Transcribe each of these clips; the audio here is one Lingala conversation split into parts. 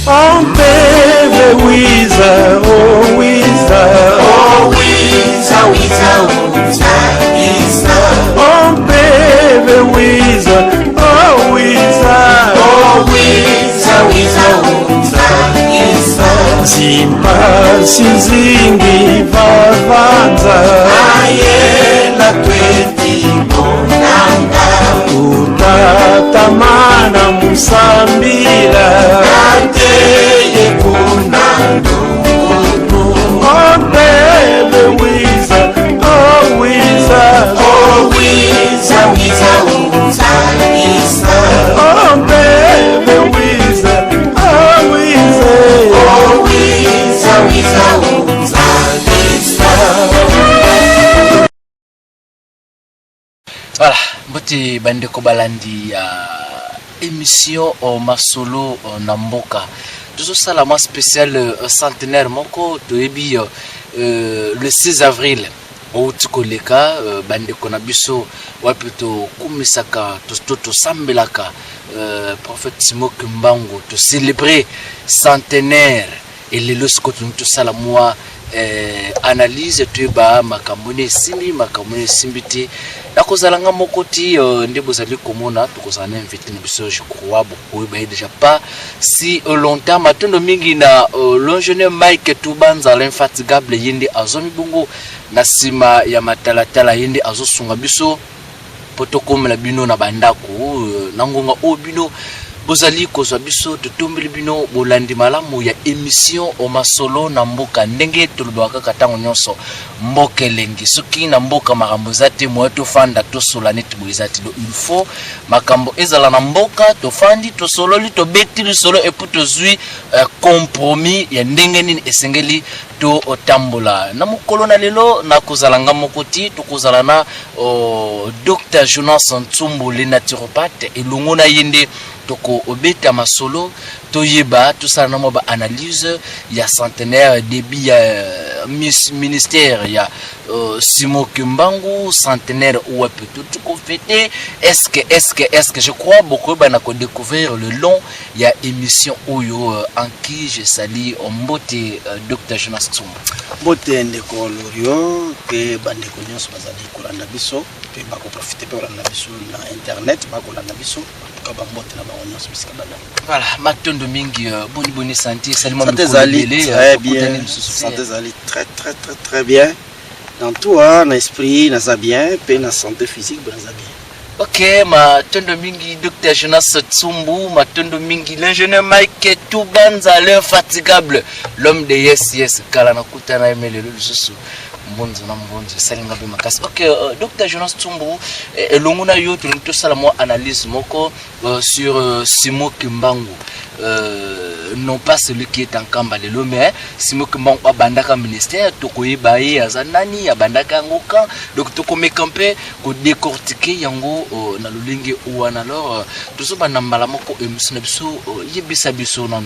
On bebe wiza, oh wiza, oh wiza, wiza, wiza, wiza. On bebe wiza, oh wiza, oh wiza, wiza, wiza, wiza. Zimba sinzingi vavanza, ayela tweti bonanga, utatamana musambila, ateye kunando. Oh baby wiza, oh wiza, oh wiza, wiza, wiza, wiza. Oh baby wiza, oh wiza, oh wiza, wiza, wiza, wiza. Voilà, mbote bandeko balandi émission masolo na mboka. Toujours ça la spéciale centenaire moko toyebi le 6 avril au tikoleka bandeko na biso wapi to kumisaka to sambelaka prophète Simoki Mbangu to célébrer centenaire et le lorsque to sala moi analyse tuba makamone simbiti nakozalanga mokoti nde bozali komona tokozana invité na biso je crois beaucoup ba déjà pas si longtemps matondo mingi na l'ingénieur Mike Tubanza l'infatigable yindi azomi bongo na sima ya matalatala yindi azosunga biso potokomela bino na bandako nangonga obino bozali kozwa biso totombeli bino bolandi malamu ya émission o masolo na mboka ndenge tolobaka katango nyonso mboka elengi soki na mboka makambo zate mo to fanda to solani to boizati do il faut makambo ezala na mboka to fandi to sololi to beti li solo et pour to zui compromis ya ndenge nini esengeli to otambola na mukolo na lelo na kozalanga mokoti to kozala na Dr Jonas Ntsumbu le naturopathe elongo na yende toko obeta masolo toyeba tout ça na ba analyse ya centenaire début ya ministère ya Simoki Mbangu centenaire ou peut tout fêter est-ce que je crois beaucoup bana ko découvrir le long ya émission oyo en qui je salue mbote Dr Jonas Ntsumbu mbote ndeko lorio ke bandeko nyonso bazali kolanda biso pe bako profiter pe kolanda biso na internet bako kolanda biso voilà, matondo mingi boni santé salement santé zali très bien santé zali très bien dans tout en esprit na bien pe na santé physique na bien. OK, matondo mingi Dr Jonas Ntsumbu, matondo mingi l'ingénieur Mike Tubanza l'infatigable l'homme de yes kala na kutana emele le susu mbonzo na mbonzo salinga be makasi. OK, Dr Jonas Ntsumbu elongona yo to sala mo analyse moko sur Simoki Mbangu, non pas celui qui est en Kambalelo mais Simoki Mbangu abandaka ministère to koyeba ye azanani abandaka ngoka donc to komeka ko décortiquer yango na lulingi ouana. Alors tout bana mbala moko emission na biso yebisa biso nano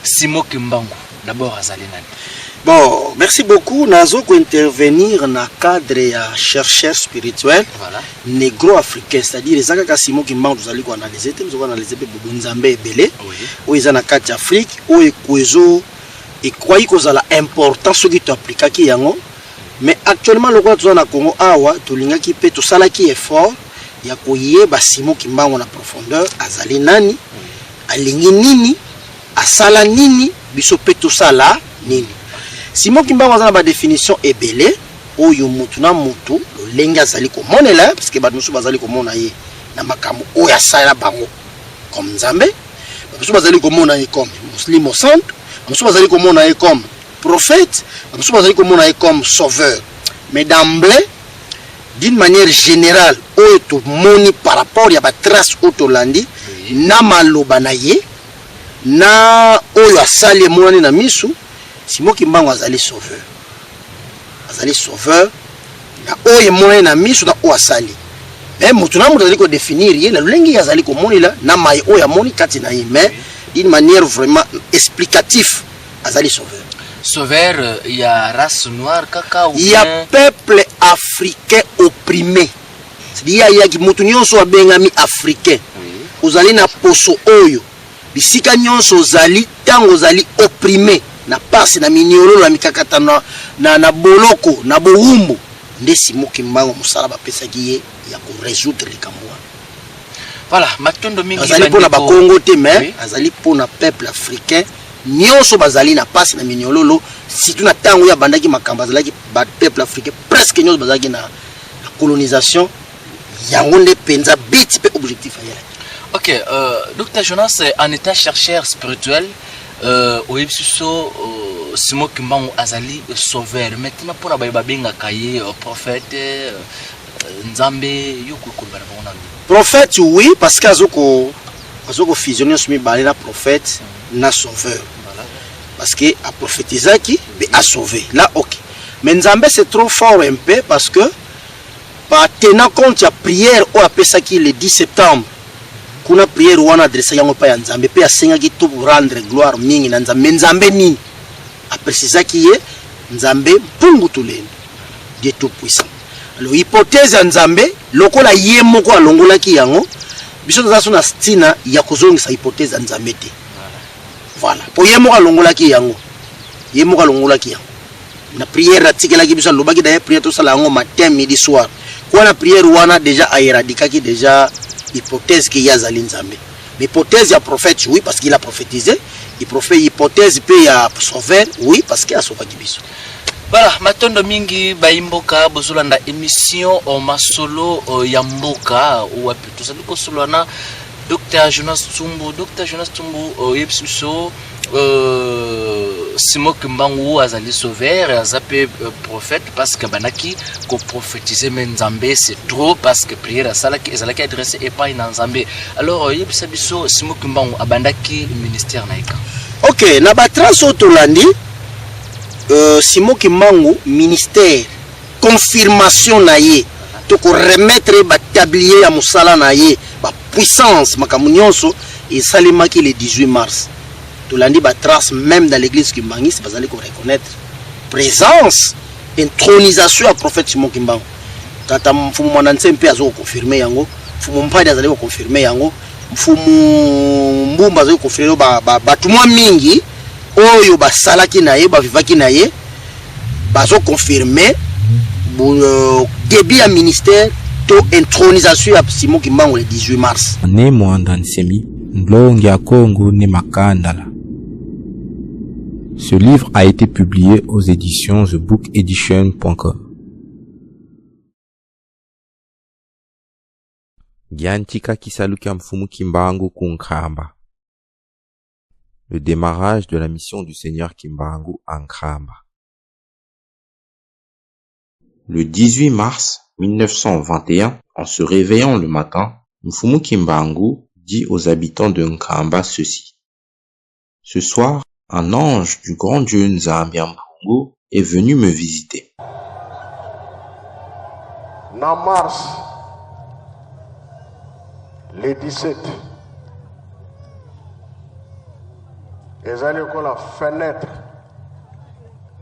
Simoki Mbangu d'abord azali nani. Bon, merci beaucoup. Nazo ko intervenir dans cadre ya chercheur spirituel voilà. Négro-africain, c'est-à-dire les Akaka Simoki Mbangu nous allons analyser, nous allons analyser pe Nzambe ebele o ezana kati Afrique o ekwezo et quoi kozala important ce qui t'applique ki yango mais actuellement le roi na Congo awa tolinga ki pe to sala ki effort ya koyeba Simoki Mbangu na profondeur azali nani alingi nini asala nini biso pe to sala nini. Simoki Mbangu azana ba définition ebele oyo mutu na mutu lolenga azali ko monela parce que ba musu bazali ko mona ye na makambo oyo asala bango comme Nzambe musu bazali ko mona ye comme muslimo saint musu bazali ko mona ye comme prophète musu bazali ko mona ye comme sauveur mais d'emblée d'une manière générale oyo to moni par rapport ya ba trace otolandi na maloba na ye na oyo asali monani na misu Simoki Mbangu azali sauveur. Azali sauveur. Na oye mone na misu na o asali. Mais mutu na mutu azali ko définir ye la lengi azali ko moni la na mai oya moni kati na ye mais d'une manière vraiment explicative azali sauveur. Sauveur il y a race noire kaka ou il y a peuple africain opprimé. C'est-à-dire il y a ki mutu nyonso abengami africain. Ozali na poso oyo bisika nyonso ozali tango ozali opprimé na pasi na miniolo na mikakata na boloko na bowumbu nde Simon Kimbangu musala bapesaki ye ya ko résoudre likambo wana. Voilà, matondo mingi azali pona ba Congo te mais azali pona peuple africain nyonso bazali na pasi na miniololo surtout na tango ya bandaki makamba azalaki ba peuple africain presque nyonso bazaki na colonisation yango nde penza biti pe objectif ya. Ok, Dr Jonas en état chercheur spirituel au Ipsuso Simon Kimbangu azali sauveur maintenant pour na ba benga kaye prophète Nzambe yoko kolbana bona. Prophète oui parce que azoko fusionner sumi balé na prophète na sauveur. Voilà. Parce que a prophétisaki mais a sauvé. Là OK. Mais Nzambe c'est trop fort un peu parce que par tenant compte ya prière au apesaki le 10 septembre. Kuna prière wana adressa yango pa ya Nzambe pe asengaki to rendre gloire mingi na Nzambe. Nzambe nini? A précisaki ye Nzambe mpungu tulendo. Dieu tout puissant. Alors hypothèse ya Nzambe lokola ye moko alongolaki yango biso toza na stina ya kozongisa hypothèse ya Nzambe te. Voilà. Po ye moko alongolaki yango. Ye moko alongolaki yango. Na prière atikelaki biso lobaki d'ailleurs prière to sala yango matin midi soir. Kwa na prière wana déjà aéradikaki déjà hypothèse que yazali Nzambe. Mais hypothèse ya prophète oui parce qu'il a prophétisé, il prophète hypothèse pe ya sauveur oui parce qu'il a sauvé biso. Voilà, matondo mingi baimboka bozolanda émission o masolo ya mboka ou plutôt ça ko solana Dr Jonas Tsumbu yepsuso Simon Kimbangu azali sauveur azape prophète parce que banaki ko prophétiser Nzambe c'est trop parce que prière salaki ezalaki adressé et pas na Nzambe. Alors yepsabiso Simon Kimbangu abandaki ministère naika. OK, na ba transotolandi Simon Kimbangu ministère confirmation na ye to ko remettre ba tablier ya musala na ye ba puissance makamunyonso et salimaki le 18 mars to landi ba trace même dans l'église kimbangiste bazali ko reconnaître présence intronisation à prophète Simon Kimbangu tata mfumu mwananse mpe azo confirmer yango mfumu mpadi azali ko confirmer yango mfumu mbumba azo confirmer ba tumwa mingi oyo basalaki na ye bavivaki na ye bazo confirmer début à ministère to intronisation à Simon Kimbangu le 18 mars. Ne mwanda nsemi ndlongi ya Kongo ne makandala. Ce livre a été publié aux éditions thebookedition.com. Giantika kisaluka mfumu Kimbangu kunkamba. Le démarrage de la mission du Seigneur Kimbangu en Nkramba. Le 18 mars 1921, en se réveillant le matin, Mfumu Kimbangu dit aux habitants de Nkramba ceci. Ce soir, un ange du grand Dieu Nzambi Mpungu est venu me visiter. En mars, le 17, ezali la fenêtre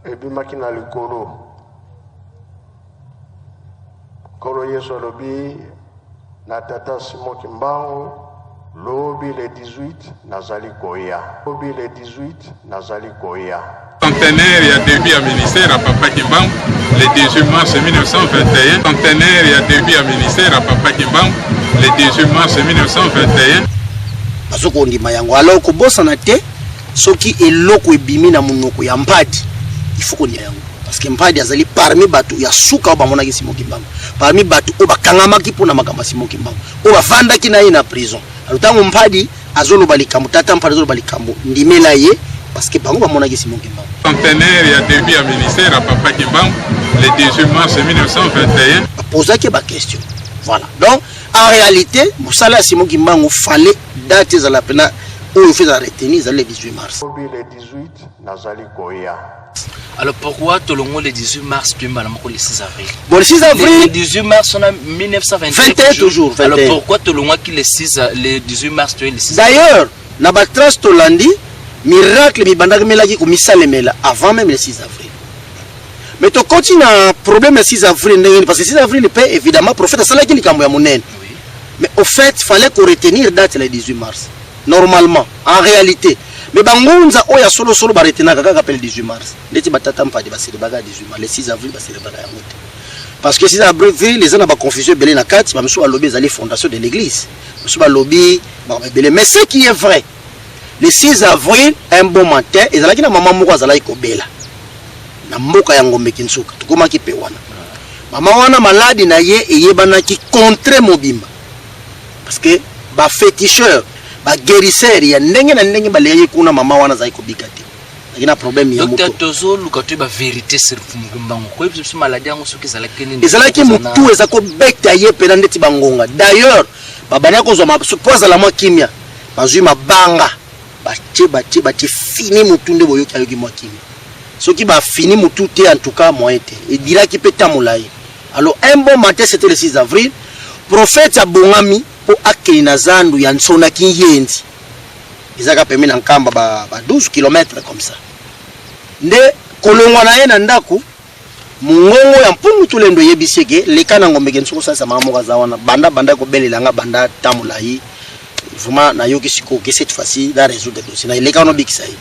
et puis makina likolo kolo yeso lobi na tata Simon Kimbangu lobi le 18 nazali koya lobi le 18 nazali koya Centenaire ya début à ministère à Papa Kimbangu le 18 mars 1921. Centenaire ya début à ministère à Papa Kimbangu le 18 mars 1921. Azoko ndima yango alors ko bosana te soki eloko ebimi na munoko ya mpadi il faut qu'on y aille parce que mpadi azali parmi batu ya suka ba monaki Simon Kimbangu parmi batu o bakangamaki pona makamba Simon Kimbangu o bavandaki na ye na prison alutango mpadi azolo balikambo tata mpadi azolo balikambo ndimela ye parce que bango ba monaki Simon Kimbangu. Centenaire ya début à ministère à Papa Kimbangu le 18 mars 1921. Posaki ba question. Voilà. Donc en réalité musala Simon Kimbangu fallait date za la pena où il fait la retenue le 18 mars. Le 18 nazali koya. Alors pourquoi Tolongo le 18 mars tu m'as le 6 avril? Bon le 6 avril le 18 mars on a 1921 toujours 21. Alors pourquoi Tolongo qui le 18 mars tu es le 6 d'ailleurs na ba trace Tolandi miracle mi bandaki melaki ko misalemela avant même le 6 avril. Mais to continue un problème le 6 avril parce que 6 avril peut évidemment prophète salaki likambo ya monene. Mais au fait fallait qu'on retenir date le 18 mars. normalement en réalité mais bangunza oya solo solo baretena kaka appelle 18 mars ndeti batata mpadi ba célébrer 18 mars le 6 avril ba célébrer ya moto parce que 6 avril les gens na ba confusion belé na kati ba mso ba lobby ezali fondation de l'église mso ba lobby ba belé mais ce qui est vrai le 6 avril un bon matin ezalaki na maman moko azalaki kobela na mboka ya Ngombe Kinsuka tukomaki pe wana mama wana maladi na ye eyebanaki contre mobimba parce que ba féticheur ba guérisseur ya ndenge na ndenge baleye kuna mama wana zai kobika te akina problème ya moto Dr Tozo lukato ba vérité sur Mugumbango ko biso maladi yango soki ezalaki nini ezalaki mutu ezako bekta ye pena ndeti bangonga d'ailleurs babanya ko zo ma suppose la mo kimia bazui mabanga batie fini mutu nde boyoki ayoki mo kimia soki ba fini mutu te en tout cas moyen te et dira ki peta molai. Alors un bon matin c'était le 6 avril prophète abongami pour akina zandu ya nsona kinyenzi izaka pemi na nkamba ba 12 km comme ça nde kolongwa na ye na ndaku mungongo ya mpungu tulendo yebiseke lekana Ngombe Kinsuka sasa mama moka zawana banda ko belelanga banda tamulai vraiment na yoki siko que cette fois-ci da résoudre dossier na lekana bikisa yi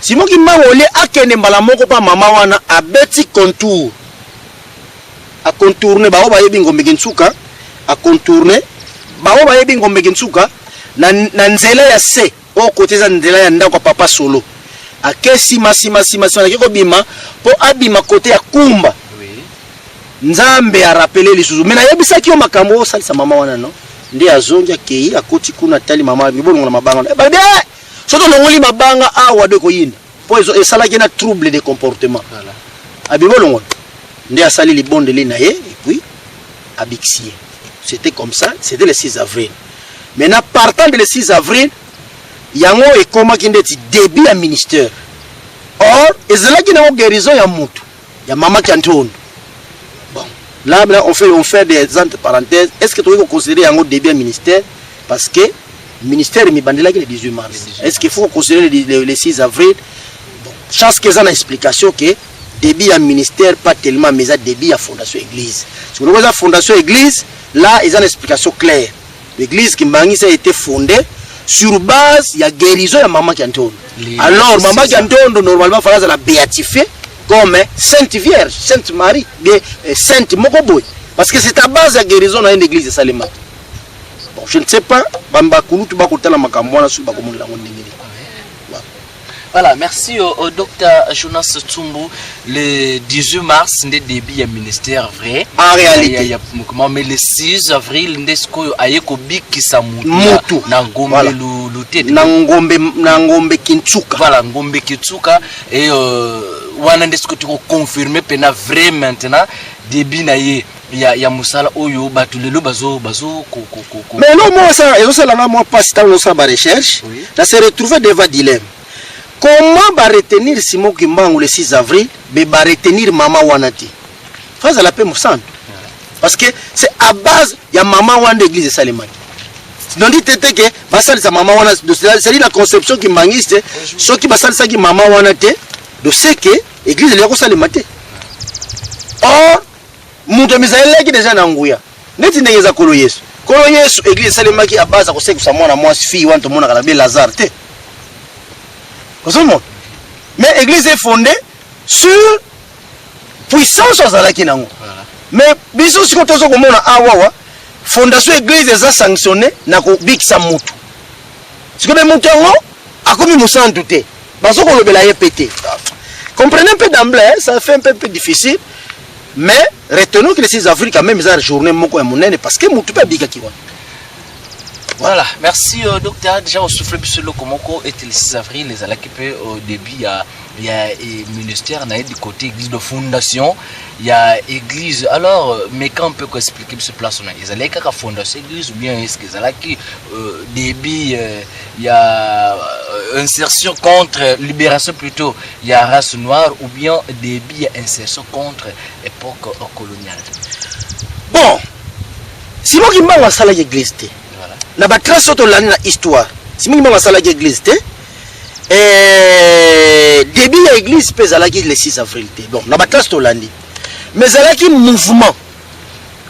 simoki mangole akene mbala moko pa mama wana abeti contour a contourner ba oba yebi Ngombe Kinsuka a contourner ba oba yebi Ngombe Kinsuka na nzela ya se o côté za nzela ya ndako papa solo akesi masima na kiko bima po abima côté ya kumba nzambe a rappeler lisuzu mena yebisa ki o makambo salisa mama wana no ndi azongia kei akoti kuna tali mama bibolo na mabanga bebe soto longoli mabanga awa de ko yinda po eso esala kena trouble de comportement voilà abibolo ndi asali libonde li na ye et puis abixie c'était comme ça c'était le 6 avril maintenant partant de le 6 avril yango ekoma kindeti début ya ministère or ezalaki na guérison ya mutu ya mama Kantondo. Bon là on fait des entre parenthèses est-ce que tu veux considérer yango début ya ministère parce que ministère mi bandelaki le 18 mars est-ce qu'il faut considérer le 6 avril bon chance que ça na explication que début ya ministère pas tellement mais ça début ya fondation église si vous voyez fondation église là ils ont une explication claire l'église Kimbangisa a été fondée sur base il y a guérison de maman Kantondo. Alors maman Kantondo normalement fallait la béatifier comme Sainte Vierge, Sainte Marie, bien Sainte Mokoboy parce que c'est à base de guérison dans une église de Salema. Bon, je ne sais pas bamba kulutu ba kotala makambo na su ba komona ngo ndengeli. Voilà, merci au docteur Jonas Tsumbu. Le 18 mars, le début du ministère vrai. En réalité. Mais le 6 avril, Ndesco Ayeko Biki Samutu. Nangombe Lute. Nangombe Kinsuka. Voilà, Ngombe Kinsuka. Et Wanandesco tu confirmer pena vrai maintenant. Début naye. Ya musala oyo batulelo bazo mais non moi ça et ça là moi pas si dans sa recherche là se retrouver devant dilemme. Comment va retenir Simon Kimbangu le 6 avril, mais va retenir maman Wanati? Phase à la paix Moussante. Parce que c'est à base il y a maman Wan de l'église de Salimani. Donc dit que basal sa maman Wana c'est la conception qui mangiste ce qui basal sa qui maman Wanati de ce que l'église de Salimani. Or muto misaele qui déjà na nguya. Neti ndengeza kolo Yesu. Kolo Yesu église Salimani à base ko seko sa mwana mwasi fille wan to mona kala be Lazare te. Mais l'église est fondée sur puissance aux alaki nango. Mais biso si kotozo komona awawa fondation église est sanctionnée na ko bikisa mutu. Si ko be mutu ngo akomi musantu te. Baso ko lobela ye pété. Comprenez un peu d'emblée, ça fait un peu difficile. Mais retenons que le 6 avril quand même une journée moko ya monene parce que mutu pe bika kiwa. Voilà, merci docteur. Déjà, on souffle sur le Komoko et le 6 avril, les alakipé au début, il y a un ministère, il y a du côté église de fondation, il y a église. Alors, mais quand on peut expliquer ce place, ils allaient qu'à fondation église ou bien est-ce qu'ils allaient qui début, il y a insertion contre libération plutôt, il y a race noire ou bien début insertion contre époque coloniale. Bon, si moi qui m'a la salle d'église. Na ba trace auto la na histoire si mingi ba sala l'église te début ya église pesa la le 6 avril te bon na ba trace to landi mais ça qui mouvement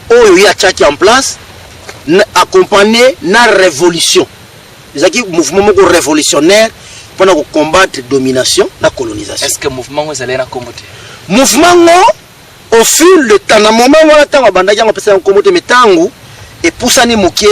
oyo ya tchaki en place accompagné na révolution ezaki mouvement moko révolutionnaire pour combattre domination la colonisation. Est-ce que mouvement vous allez na combattre? Mouvement au fil de temps na moment wala tango bandaki ngo pesa combattre metangu et poussani moké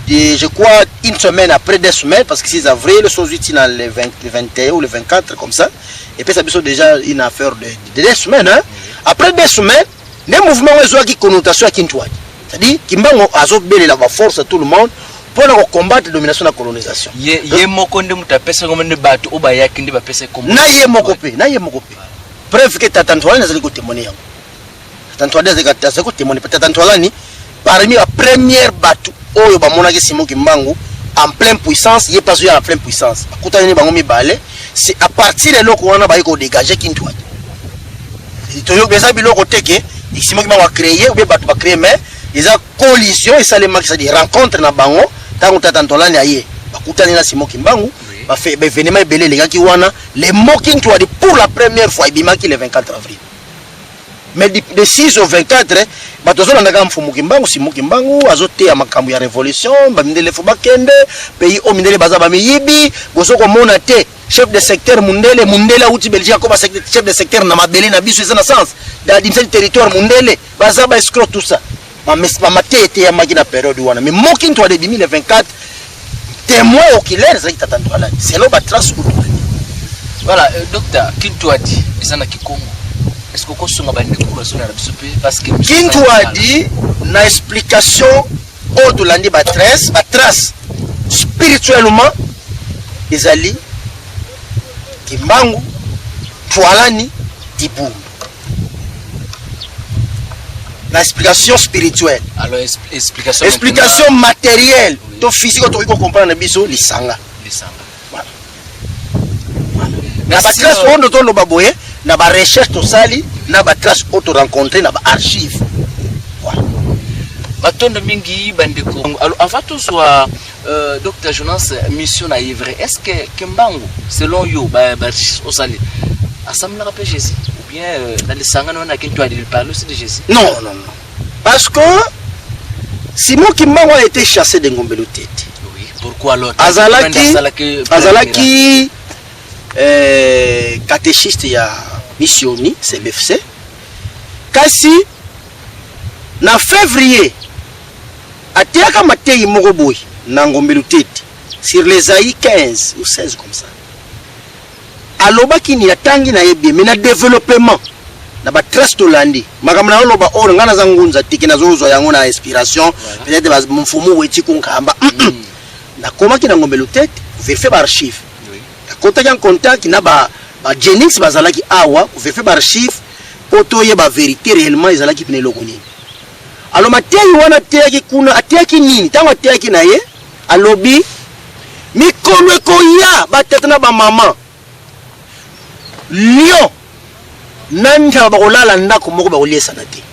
je crois une semaine après 2 semaines parce que 6 avril le 18 dans le 21 ou le 24 comme ça et puis ça biso déjà une affaire de 2 semaines hein? Après 2 semaines les mouvements ont qui connotation à Kintouadi. C'est-à-dire Kimbango a belé la force à tout le monde pour combattre la domination de la colonisation. Yé mokonde mutapesa comme ne batu oba yakindi ba pesa comme na yé mokopé bref que Tatantoala n'a pas témoigné. Tatantoala n'a pas témoigné. Tatantoala ni parmi la première batu oyo ba monaki Simon Kimbangu en pleine puissance, il est pas à la pleine puissance. Kutani bango mi balé, c'est à partir de là qu'on a ba ko dégager Kintouadi. Toyo beza biloko teke Simon Kimbangu a créé ou bien batu ba créer mais ils ont collision et ça les marque ça dit rencontre na bango tant Tatantoala ni aye bakutani na Simon Kimbangu ba fait événement belé les gars qui wana les mots Kintouadi pour la première fois ibimaki le 24 avril mais de 6 au 24 bato zo ndaka mfumu Kimbangu Simon Kimbangu azote ya makambo ya révolution ba mindele fo bakende pays o mindele baza ba miyibi bozo ko mona te chef de secteur mundele uti Belgique ko ba chef de secteur na mabele na biso ezana sens dans le territoire mundele baza ba escroc tout ça ma matete ya magina période wana mais moki ntwa de 2024 témoin oculaire ça Tatantoala c'est là ba trace ou voilà docteur Kintouadi ezana kikongo est-ce que ko songa ba ndeko so na biso pe parce que Kintouadi na explication au landi ba trace spirituellement ezali Kimbangu Twalani Dibumbu. L'explication spirituelle. Alors explication matérielle. Oui. To physique to ko comprendre biso lisanga. Voilà. Na ba trace on to lo baboye, na ba recherche to sali, na ba trace auto rencontrer na ba archive. Voilà. Batondo mingi bandeko. Alors en fait tout soit Docteur Jonas mission na ivre. Est-ce que Kimbangu selon yo ba osali assemble rappel Jésus ou bien dans les sangano na Kintouadi il parle aussi de Jésus? Non. Parce que Simon Kimbangu a été chassé de Ngombelo Tete. Oui, pourquoi alors? Azalaki catéchiste ya missioni CBFC. Kasi na février atiaka matei mogoboy na Ngombelo Tete sur les AI 15 ou 16 comme ça. Alobaki ni atangi na yebi mais na développement na ba trace to landi makamna oloba or ngana zangunza tiki na zozo yango na inspiration peut-être ba mfumu weti kunkamba na koma ki na Ngombelo Tete vérifier ba archive contact en contact na ba Genix bazalaki awa vérifier ba archive poto ye ba vérité réellement ezalaki pene lokoni alors matei wana teki kuna ateki nini tango ateki na ye alobi mikolo koya batetana ba mama lion nanda bakolala ndako moko bakolesa na te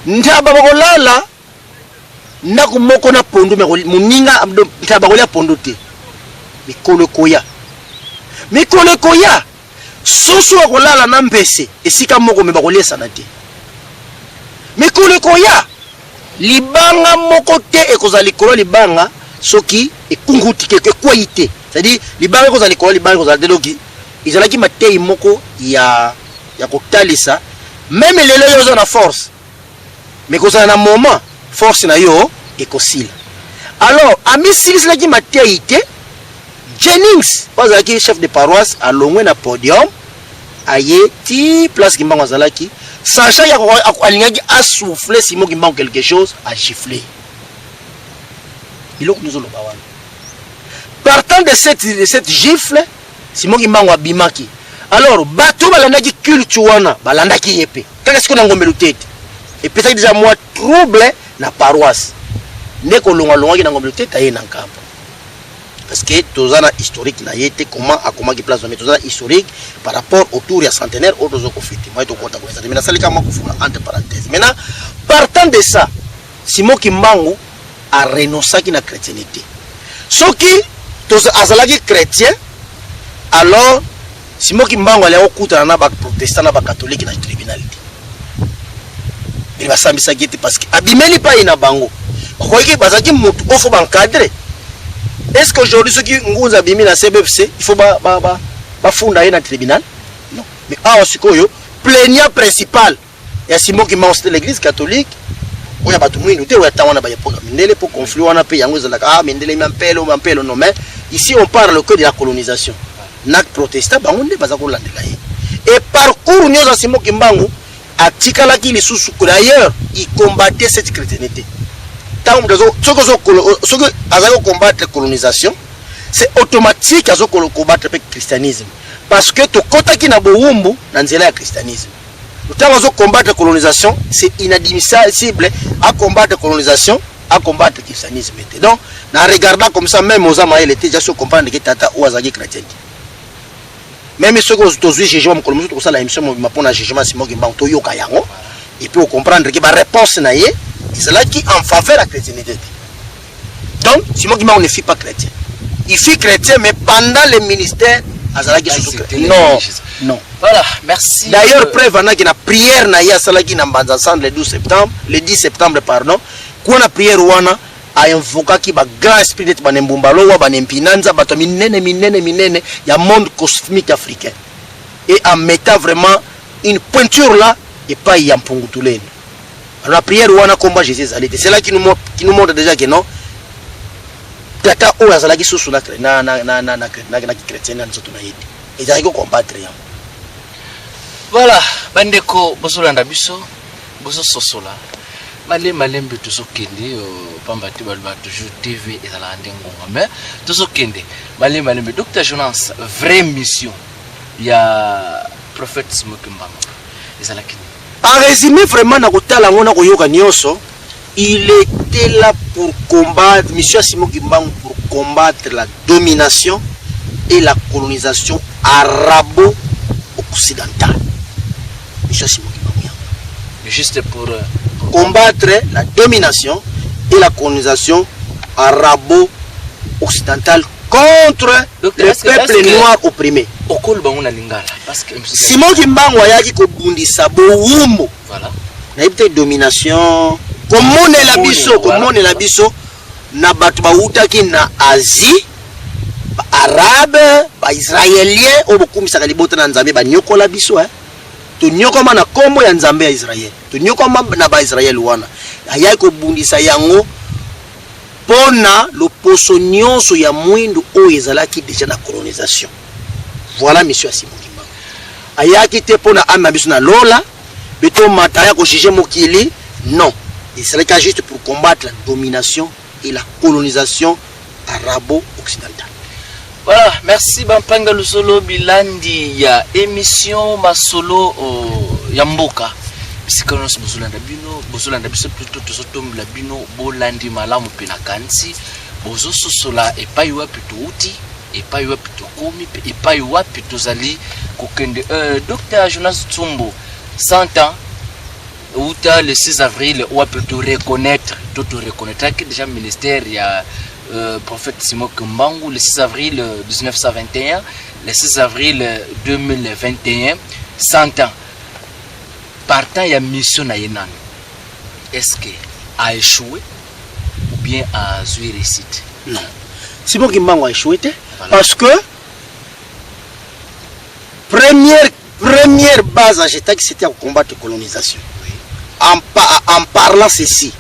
ndaba bakolala ndako moko na pondo muninga ndaba bakolia pondo te mikolo koya susu bakolala na mbese esika moko me bakolesa na te mikolo koya libanga moko te ekozali likolo libanga soki ekunguti ke kwite c'est-à-dire libanga ekozali likolo libanga ekozali deloki izalaki matei moko ya kotalisa même lelo yo na force mais kozala na moment force na yo ekosila alors amisilisaki matei te Jennings bazalaki chef de paroisse alongwe na podium aye ti place Kimbangu azalaki sachant ya alingaki a souffler Simon Kimbangu quelque chose a gifler iloko nous le bawana partant de cette gifle Simon Kimbangu abimaki alors bato balandaki culture wana balandaki yepe kaka siko na Ngombelo Tete et peut-être déjà moi trouble na paroisse ndeko longa na Ngombelo Tete aye na nkambo parce que tozana historique na yete comment akomaki place mais tozana historique par rapport autour ya centenaire autres okofiti moi to kota ko ça mais na salika mako funa entre parenthèses maintenant partant de ça Simon Kimbangu a renoncé na chrétienté soki toza azalaki chrétien alors Simon Kimbangu allait okutana na ba protestant na ba catholique na tribunal il va sambisa gete parce que abimeli pa ina bango koyeki bazaki mutu ofo ba encadrer Est-ce qu'aujourd'hui, ceux qui ont abîmé la CBFC, il faut fonder un tribunal? Non. Mais le plaignant principal, il y a Simon qui m'a l'église catholique. Il y a tout le monde qui a pour conflit, on a payé non, mais ici on parle que de la colonisation. L'acte protestant, on ne pas et parcours nous à Simon Kimbangu, à Tikalaki les sous d'ailleurs, il combattait cette chrétienté. Ceux qui combattent la colonisation, c'est automatique à combattre le christianisme. Parce que tout côté qui n'a pas de christianisme. Quand on combattre la colonisation, c'est inadmissible à combattre la colonisation, à combattre le christianisme. Donc, en regardant comme ça, même aux Amaïs, il était déjà sur comprendre que Tata ou Azagi chrétien. Même ceux qui ont jugé, comme ça, la émission, on a jugé, et puis on comprendre que la réponse, c'est là qui en faveur la chrétienté. Donc, si moi on ne fit pas chrétien. Il fit chrétien, mais pendant le ministère, non, non. Voilà, merci. D'ailleurs, preuve qu'il y a prière le 12 septembre, le 10 septembre, pardon, qu'on a prière ouana a invoqué qui va grand esprit de Banembumbalo, Banempinanza, Batominene, Minene, il y a monde cosmique africain. Et en mettant vraiment une pointure là, et pas y a Mpongutulene. Alors la prière ouana combat Jésus Zalité. C'est là qui nous montre déjà que non. Tata ou azalaki sous na chrétien na nzoto na yedi. Et ça ko combattre. Voilà, bandeko bosolanda biso, boso sosola. Malembe tozokende pambati balba toujours TV et la ndengonga mais tozokende malembe Dr Jonas vraie mission ya prophète Simon Kimbangu. Ezalaki. En résumé vraiment na kotala ngona koyoka nyoso. Il était là pour combattre, Monsieur Simon Kimbangu, pour combattre la domination et la colonisation arabo-occidentale. Monsieur Simon Kimbangu. Juste pour combattre la domination et la colonisation arabo-occidentale contre le peuple noir opprimé. Simon Kimbangu a dit que Bundisa Boumbo. Voilà. Il y a peut-être domination. Comme on est la biso, na batu bautaki na Asie, ba arabe, ba israélien, oboku misaka libota na nzambe ba nyoko la biso to nyoko na kombo ya nzambe ya Israël. To nyoko na ba Israël wana. Aya ko bundisa yango pona le poso nyonso ya mwindu o ezalaki déjà na colonisation. Voilà monsieur Simon Kimbangu. Aya ki te pona ama biso na lola, beto mataya ko juger mokili, non. Il serait juste pour combattre la domination et la colonisation arabo-occidentale. Voilà, merci Bampanga Lusolo Bilandi ya émission Masolo Yamboka. Bisikonos Bozolanda biso plutôt tozotomba bino bolandi malamu penakansi bozo sosola epai wapi touti epai wapi tokomi epai wapi tozali kokende Dr Jonas Tsumbo 100 ans le 6 avril, on peut tout reconnaître que déjà le ministère, il y a prophète Simon Kimbangu, le 6 avril 1921, le 6 avril 2021, 100 ans. Partant, il y a mission à Yenan. Est-ce qu'il a échoué ou bien a joué réussite? Non. Simon Kimbangu a échoué, voilà. Parce que première base à Jeta, c'était à combattre la colonisation. En parlant ceci,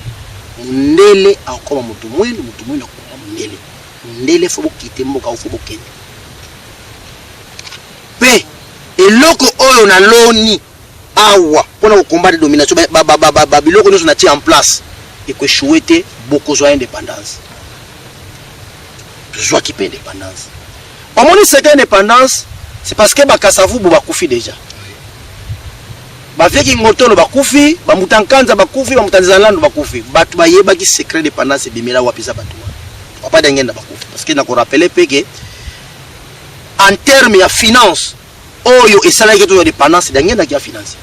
Ndele encore mutumwenu Ndele. Ndele faut quitter Mboka ou faut quitter. Pe et loko oyo na loni awa pour combattre la domination biloko nous on a tiré en place et que chouette beaucoup de indépendance. Besoin qui paie indépendance. Au moins cette indépendance, c'est parce que Bakasavu Bobakufi déjà. Baveki ngotolo bakufi, bamutankanza bakufi, bamutanzalando bakufi. Batu bayeba ki secret dépendance bimela wapisa batu. Papa dengenda bakufi parce que na ko rappeler peke en termes ya finance oyo esala ke to dépendance dengenda ki finance.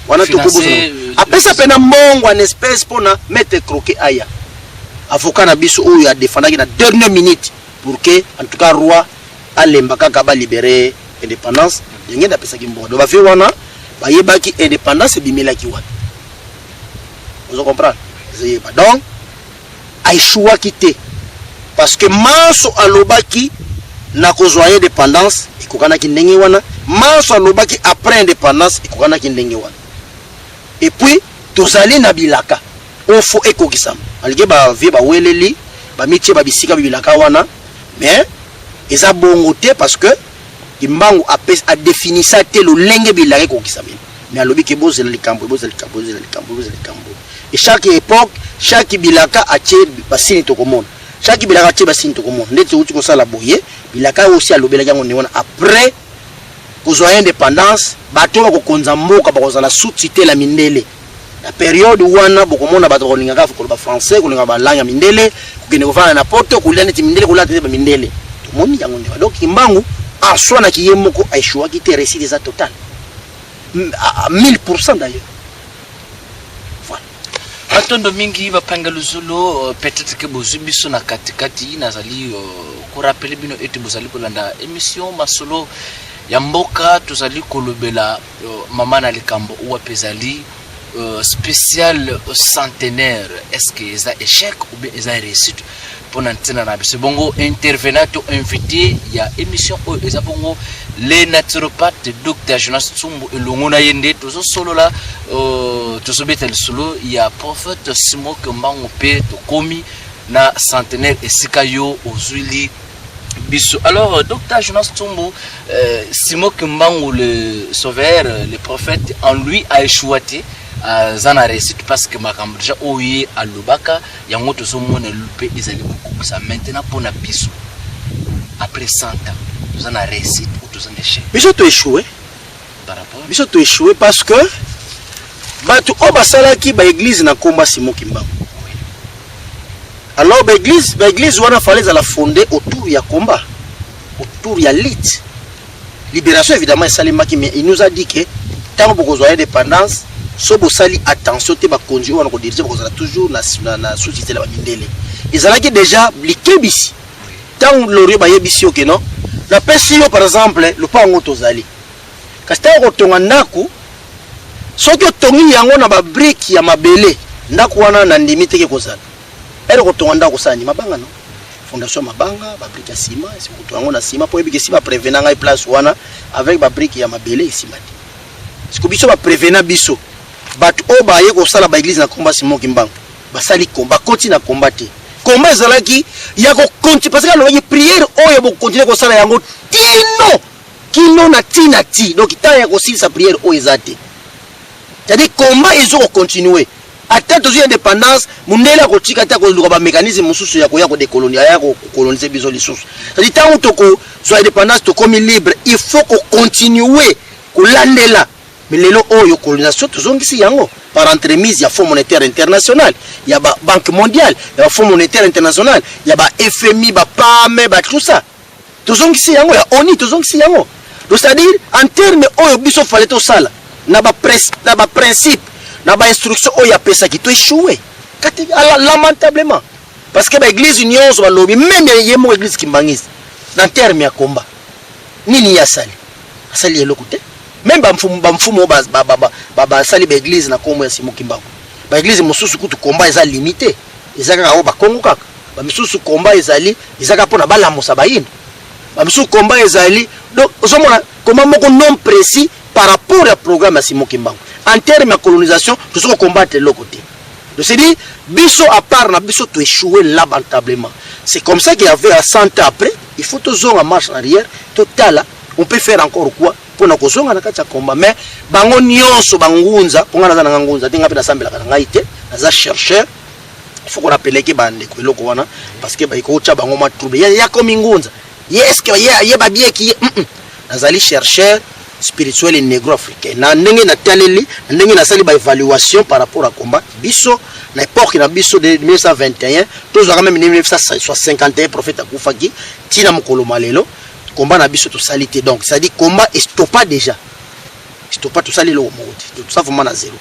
Wana to kubozo. Apesa pena mongo en espèce pona mettre croquer aya. Avocat na biso oyo a défendaki na dernière minute pour que en tout cas roi alemba kaka ba libérer indépendance dengenda pesa ki mbodo. Ba fi wana bayebaki indépendance bimelaki wapi. Vous comprenez? Donc aïchoua quitté parce que manso alobaki na kozwa indépendance ekokana ki ndenge wana, manso alobaki après indépendance ekokana ki ndenge wana. Et puis tozali na bilaka ofo ekokisama alike ba vie ba weleli ba mitie ba bisika bilaka wana, mais eza bongo te parce que Kimbangu a défini ça tel le lenge bilaka ekokisama, mais alobi ke bozela likambo bozela likambo bozela likambo bozela likambo. Et chaque époque chaque bilaka atie basini tokomona, chaque bilaka atie basini tokomona ndeti uti ko sala boye bilaka aussi alobela yango ne wana après kozwa indépendance bato ba kokonza mboka ba kozala sous-titré la mindele. La période wana bokomona bato kolingaka koloba français kolinga ba langue mindele kokene kofana na poto kulana ti mindele kulata ba mindele tomoni yango ne. Donc Kimbangu en soi na kiyemoko aishwa ki te récit des total à 1000% d'ailleurs. Voilà. Atondo mingi bapanga luzulu peut-être que bozubiso na katikati nazali ko rappeler bino ete bozali kolanda émission masolo ya mboka tozali kolobela mama na likambo ou apezali spécial centenaire. Est-ce que ça échec ou bien ça réussite pour n'entendre na biso bongo intervenant invité ya émission o eza bongo les naturopathes Dr Jonas Tsumbu elongona yende tozo solo la tozo betel solo ya prophète Simon Kimbangu pe to komi na centenaire esika yo ozwili biso. Alors Dr Jonas Tsumbu, Simon Kimbangu le sauveur, le prophète en lui a échoué zana réussite parce que makambo déjà oye alobaka yango to somona lupe ezali beaucoup ça maintenant pour na biso après 100 ans zana réussite ou to zana échec Biso to échoué par rapport biso to échoué parce que batu o basalaki ba église na komba Simon Kimbangu. Alors ba église wana fallait la fonder autour ya combat, autour ya lutte. Libération évidemment salimaki, mais il nous a dit que tant que vous avez indépendance so bosali attention te ba konji wana ko diriger ko toujours na société la mindele. Ezalaki déjà blikebisi. Tant lori ba yebisi ok non. La pesio par exemple le pa ngoto zali. Kasta ko tonga ndako soki otongi yango na ba brick ya mabele ndako wana na ndimite ke kozala. Ero ko tonga ndako sani mabanga no. Fondation mabanga ba brick ya ciment, c'est ko tonga na ciment po ebike si ba prévenant ngai place wana avec ba brick ya mabele ciment. Siko biso ba prévenant biso bat o ba ye ko sala ba église na combat Simon Kimbangu basali combat continue na combattre combat ezalaki ya ko continue parce que le prière o ya bo continuer ko sala yango kino na ti donc tant ya ko sila sa prière o ezate c'est-à-dire combat ezo ko continuer ata tozo indépendance mundela ko tika ta ko luka ba mécanisme mususu ya ko décoloniser ya ko coloniser biso lisusu c'est-à-dire tant to ko so indépendance to comme libre il faut ko continuer ko landela. Mais lelo oyo colonisation tozongisi yango par entremise ya Fonds monétaire international, ya ba Banque mondiale, ya Fonds monétaire international, ya ba FMI, ba PAM, ba tout ça. Tozongisi yango ya ONU tozongisi yango. Donc c'est-à-dire en termes oyo biso fallait to sala na ba principe, na ba instruction oyo pesa ki to échoué. Lamentablement parce que ba église union so ba lobby même yemo église kimbangisi dans terme ya combat. Nini ya sali? Sali yelo kote. Même bamfumo ba sali ba église na kombo ya Simon Kimbangu. Ba église mosusu kutu combat eza limité. Ezaka o ba kongo kaka. Ba mosusu combat ezali ezaka pona bala mosa bayini. Ba mosusu combat ezali donc osomona comment moko non précis par rapport au programme ya Simon Kimbangu. En termes de colonisation, tout ce qu'on combat de l'autre côté. Donc c'est dit biso à part na biso to échouer lamentablement. C'est comme ça qu'il y avait à 100 ans après, il faut toujours en marche arrière total. On peut faire encore quoi pour na kozonga na kati combat mais bango nyonso bangunza ponga na za ngunza tinga pe na sambela kana ngaite na chercheur il faut qu'on rappelle que bande ko eloko wana parce que ba iko cha bango ma trouble ya komi ngunza yes que ya ba bien qui nazali chercheur spirituel et négro africain na ndenge na taleli na ndenge na sali ba évaluation par rapport à combat biso na époque na biso de 1921 toujours même 1951 prophète akufaki tina mokolo malelo combat na biso to salité donc ça dit combat stoppa déjà stoppa tout ça le moti tout ça vraiment na zéro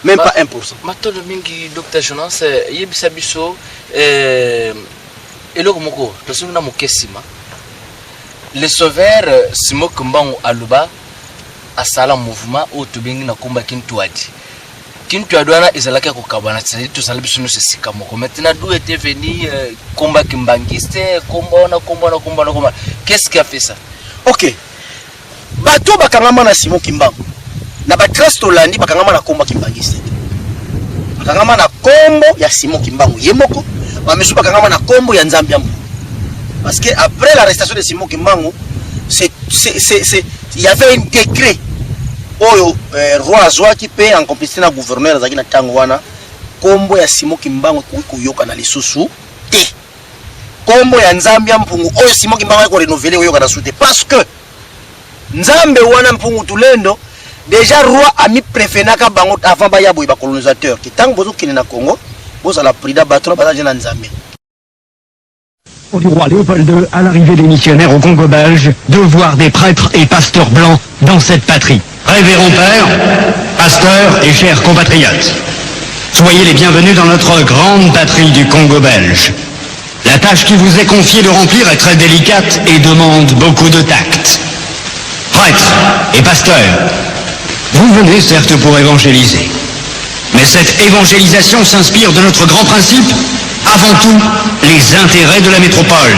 même pas 1%. Matolo mingi Dr Jonas yebisa biso eloko moko to na mokesima le sauveur Simon Kimbangu aluba asala mouvement au tobengi na combat kintuadi kintu adwana ezalaki kokabana tsali to sala biso no se sikamoko maintenant d'où était venu combat kimbangiste combat qu'est-ce qui a fait ça? OK, bato bakangama na Simon Kimbangu na ba trace tolandi bakangama na combat kimbangiste, bakangama na kombo ya Simon Kimbangu yemoko, ba mesu bakangama na kombo ya Nzambe Mpungu, parce que après l'arrestation de Simon Kimbangu il y avait un décret oyo roi azwaki pe en complicité na gouverneur azaki na tango wana kombo ya Simon Kimbangu kuyoka na lisusu te, kombo ya Nzambe Mpungu oyo Simon Kimbangu ko renouveler oyoka na sute, parce que Nzambe wana Mpungu Tulendo déjà roi a mis préfénaka bango avant ba yabo ba colonisateur ki tango bozo kine na Congo boza la prida batro ba na Nzambe. Du roi Léopold II à l'arrivée des missionnaires au Congo belge de voir des prêtres et pasteurs blancs dans cette patrie. Révérend père, pasteurs et chers compatriotes, soyez les bienvenus dans notre grande patrie du Congo belge. La tâche qui vous est confiée de remplir est très délicate et demande beaucoup de tact. Prêtres et pasteurs, vous venez certes pour évangéliser, mais cette évangélisation s'inspire de notre grand principe, avant tout, les intérêts de la métropole.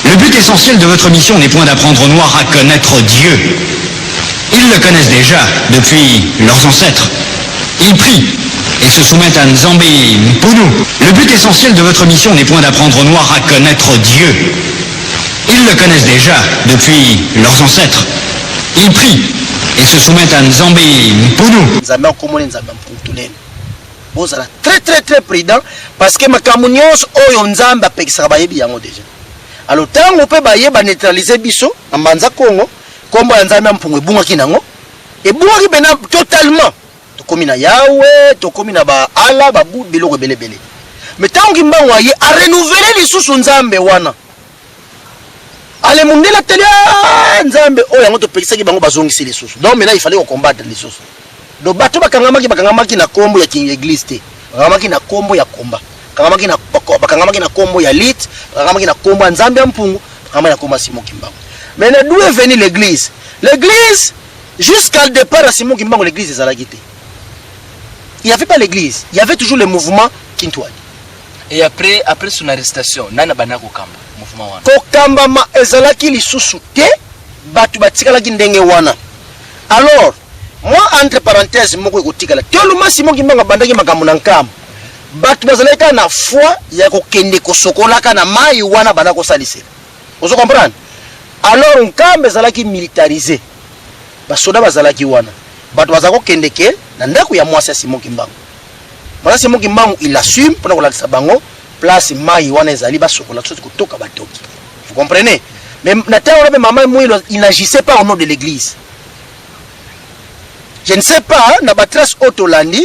Le but essentiel de votre mission n'est point d'apprendre aux Noirs à connaître Dieu. Ils le connaissent déjà depuis leurs ancêtres. Ils prient et se soumettent à Nzambi Mpunu. Le but essentiel de votre mission n'est point d'apprendre aux Noirs à connaître Dieu. Ils le connaissent déjà depuis leurs ancêtres. Ils prient et se soumettent à Nzambi Mpunu. Vous êtes très très très prudent parce que makamunios oyo Nzamba pekisa bayebi yango déjà. Alors tant on peut baye ba neutraliser biso na manza Congo kombo ya Nzamba Mpungu ebungaki nango ebungaki bena totalement tokomi na Yawe tokomi na ba ala ba bu biloko belebele. Mais tant Kimbangu aye a renouveler lisusu Nzambe wana ale mundela tele Nzambe oyo yango to pekisa ki bango bazongisi lisusu. Donc maintenant il fallait combattre lisusu. Do bato bakangamaki na kombo ya king église te, bakangamaki na kombo ya komba, bakangamaki na kombo ya lit, bakangamaki na kombo ya Nzambe Mpungu, bakangamaki na kombo ya Simon Kimbangu. Mais d'où est venue l'église? L'église jusqu'à le départ de Simon Kimbangu, l'église est à la guité. Il n'y avait pas l'église, il y avait toujours le mouvement Kintwadi. Et après son arrestation, nana bana kokamba mouvement wana. Kokamba ma ezalaki lisusu te, batu batikalaki ndenge wana. Alors moi entre parenthèses moko ekotikala tellement Simon Kimbangu bandaki makambo na nkamba batu bazalaka na foi ya kokende kosokolaka na mai wana bana kosalisa. Vous comprenez? Alors nkamba ezalaki militarisé basoda bazalaki wana batu bazako kendeke na ndako ya mwasi ya Simon Kimbangu. Mwasi Simon Kimbangu il assume pour kolakisa bango place mai wana ezali basokola soki kotoka batoki. Vous comprenez? Mais na théorie de maman Mwilo il n'agissait pas au nom de l'église. Je ne sais pas, na ba trace Otolandi,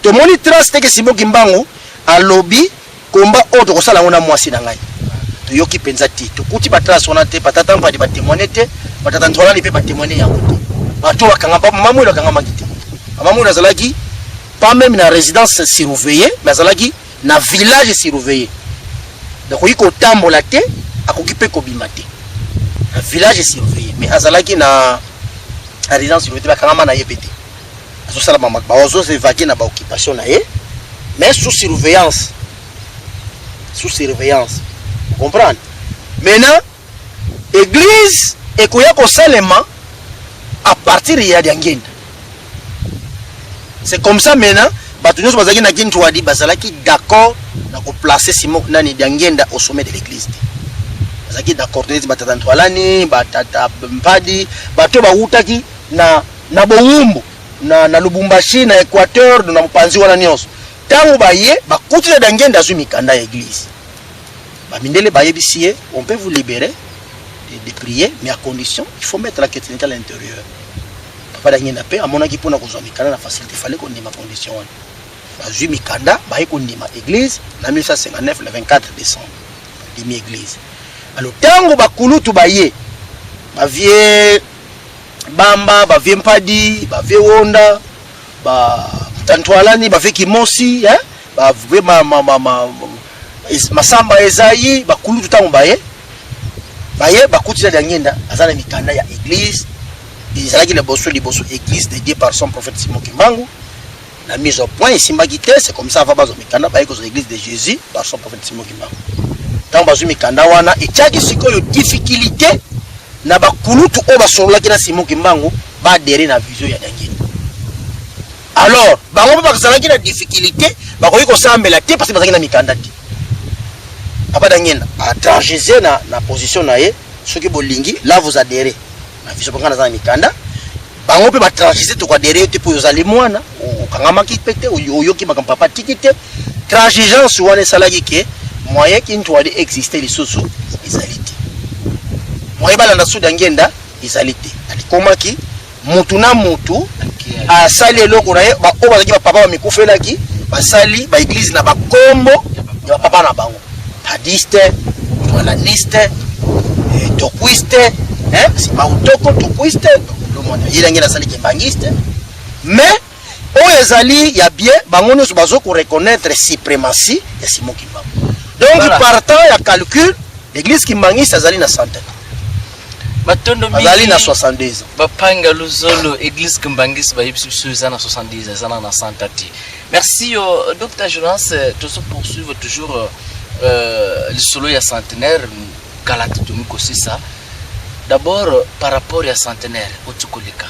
to moni trace teke Simon Kimbangu a lobby combat auto kosala ngona mwasi na ngai. To yoki penza ti, to kuti ba trace ona te patata mpa di ba témoigner te, patata ntwala ni pe ba témoigner yango te. Ba to bakanga pa maman Mwilo kanga makiti. Maman Mwilo azalaki pas même na résidence surveillée, mais azalaki na village surveillé. Donc yiko tambola te, akokipe ko bimate. Na village surveillé, mais azalaki na résidence surveillée bakanga na yebete. Ça la bazo s'évader na ba occupation na ye mais sous surveillance vous comprenez. Maintenant église ekoya ko salema à partir ya Diangenda. C'est comme ça maintenant batu nyonso bazaki na Kintwadi bazalaki d'accord na ko placer Simon nani Diangenda au sommet de l'église. Bazaki d'accord te batata ntwalani batata mpadi bato ba utaki na Bowumbu na Lubumbashi na Équateur na mpanzi wana nyonso tango baye bakutila Diangenda azwi mikanda ya église bamindele bayebisie on peut vous libérer de prier mais à condition il faut mettre la chrétienté à l'intérieur. Papa Diangenda pe amonaki pona kozwa mikanda na facilité fallait qu'on ait ma condition bazwi mikanda baye kondima église na 1959 le 24 décembre demi église. Alors tango bakulutu baye bavie Bamba, ba Viempadi, ba Vewonda, ba Tantwalani, ba Vekimosi, ba Masamba Ezayi, ba Kulu tutango baye. Baye ba kutila Diangenda, azana mikanda ya église. Ils allaient le bosso église dédiée par son prophète Simon Kimbangu. la mise au point esimbaki te, c'est comme ça va bazo mikanda ba eko l'église de Jésus par son prophète Simon Kimbangu. Tant bazo mikanda wana etiaki sikoyo difficulté na bakulutu o basololaki na Simon Kimbangu ba adhérer na vision ya Dangeni. Alors bango ba bazalaki na difficulté bakoki kosambela te parce que bazalaki na mikanda te. Papa Dangeni a transigé na position na ye soki bolingi là vous adhérez na vision bangana za mikanda. Bango pe ba transigé to ko adhérer te po yozali mwana okangamaki pete oyoki bakampapa tikite transigence wana salaki ke moyen qui ne doit exister les soso ezalité moyen balanda sous Dangenda ezalité alikomaki mutu na mutu asali eloko na ye ba o bazaki ba papa ba mikufelaki basali ba église na ba kombo ya papa na bango hadiste tolaniste tokwiste si ba utoko tokwiste le monde il ngena sali kembangiste mais o ezali ya bien bango nyonso bazo ko reconnaître suprématie ya Simon Kimbangu. Donc voilà. Partant ya calcul l'église Kimbangiste azali na 100 ans. Batondo mi azali na 72 ans. Bapanga luzolo église Kimbangiste ba yipsuza na 70 ans na 100 ans. Merci au docteur Jonas, tout ça poursuivre toujours le solo ya centenaire kalati tumiko ça. D'abord par rapport à centenaire otukolika.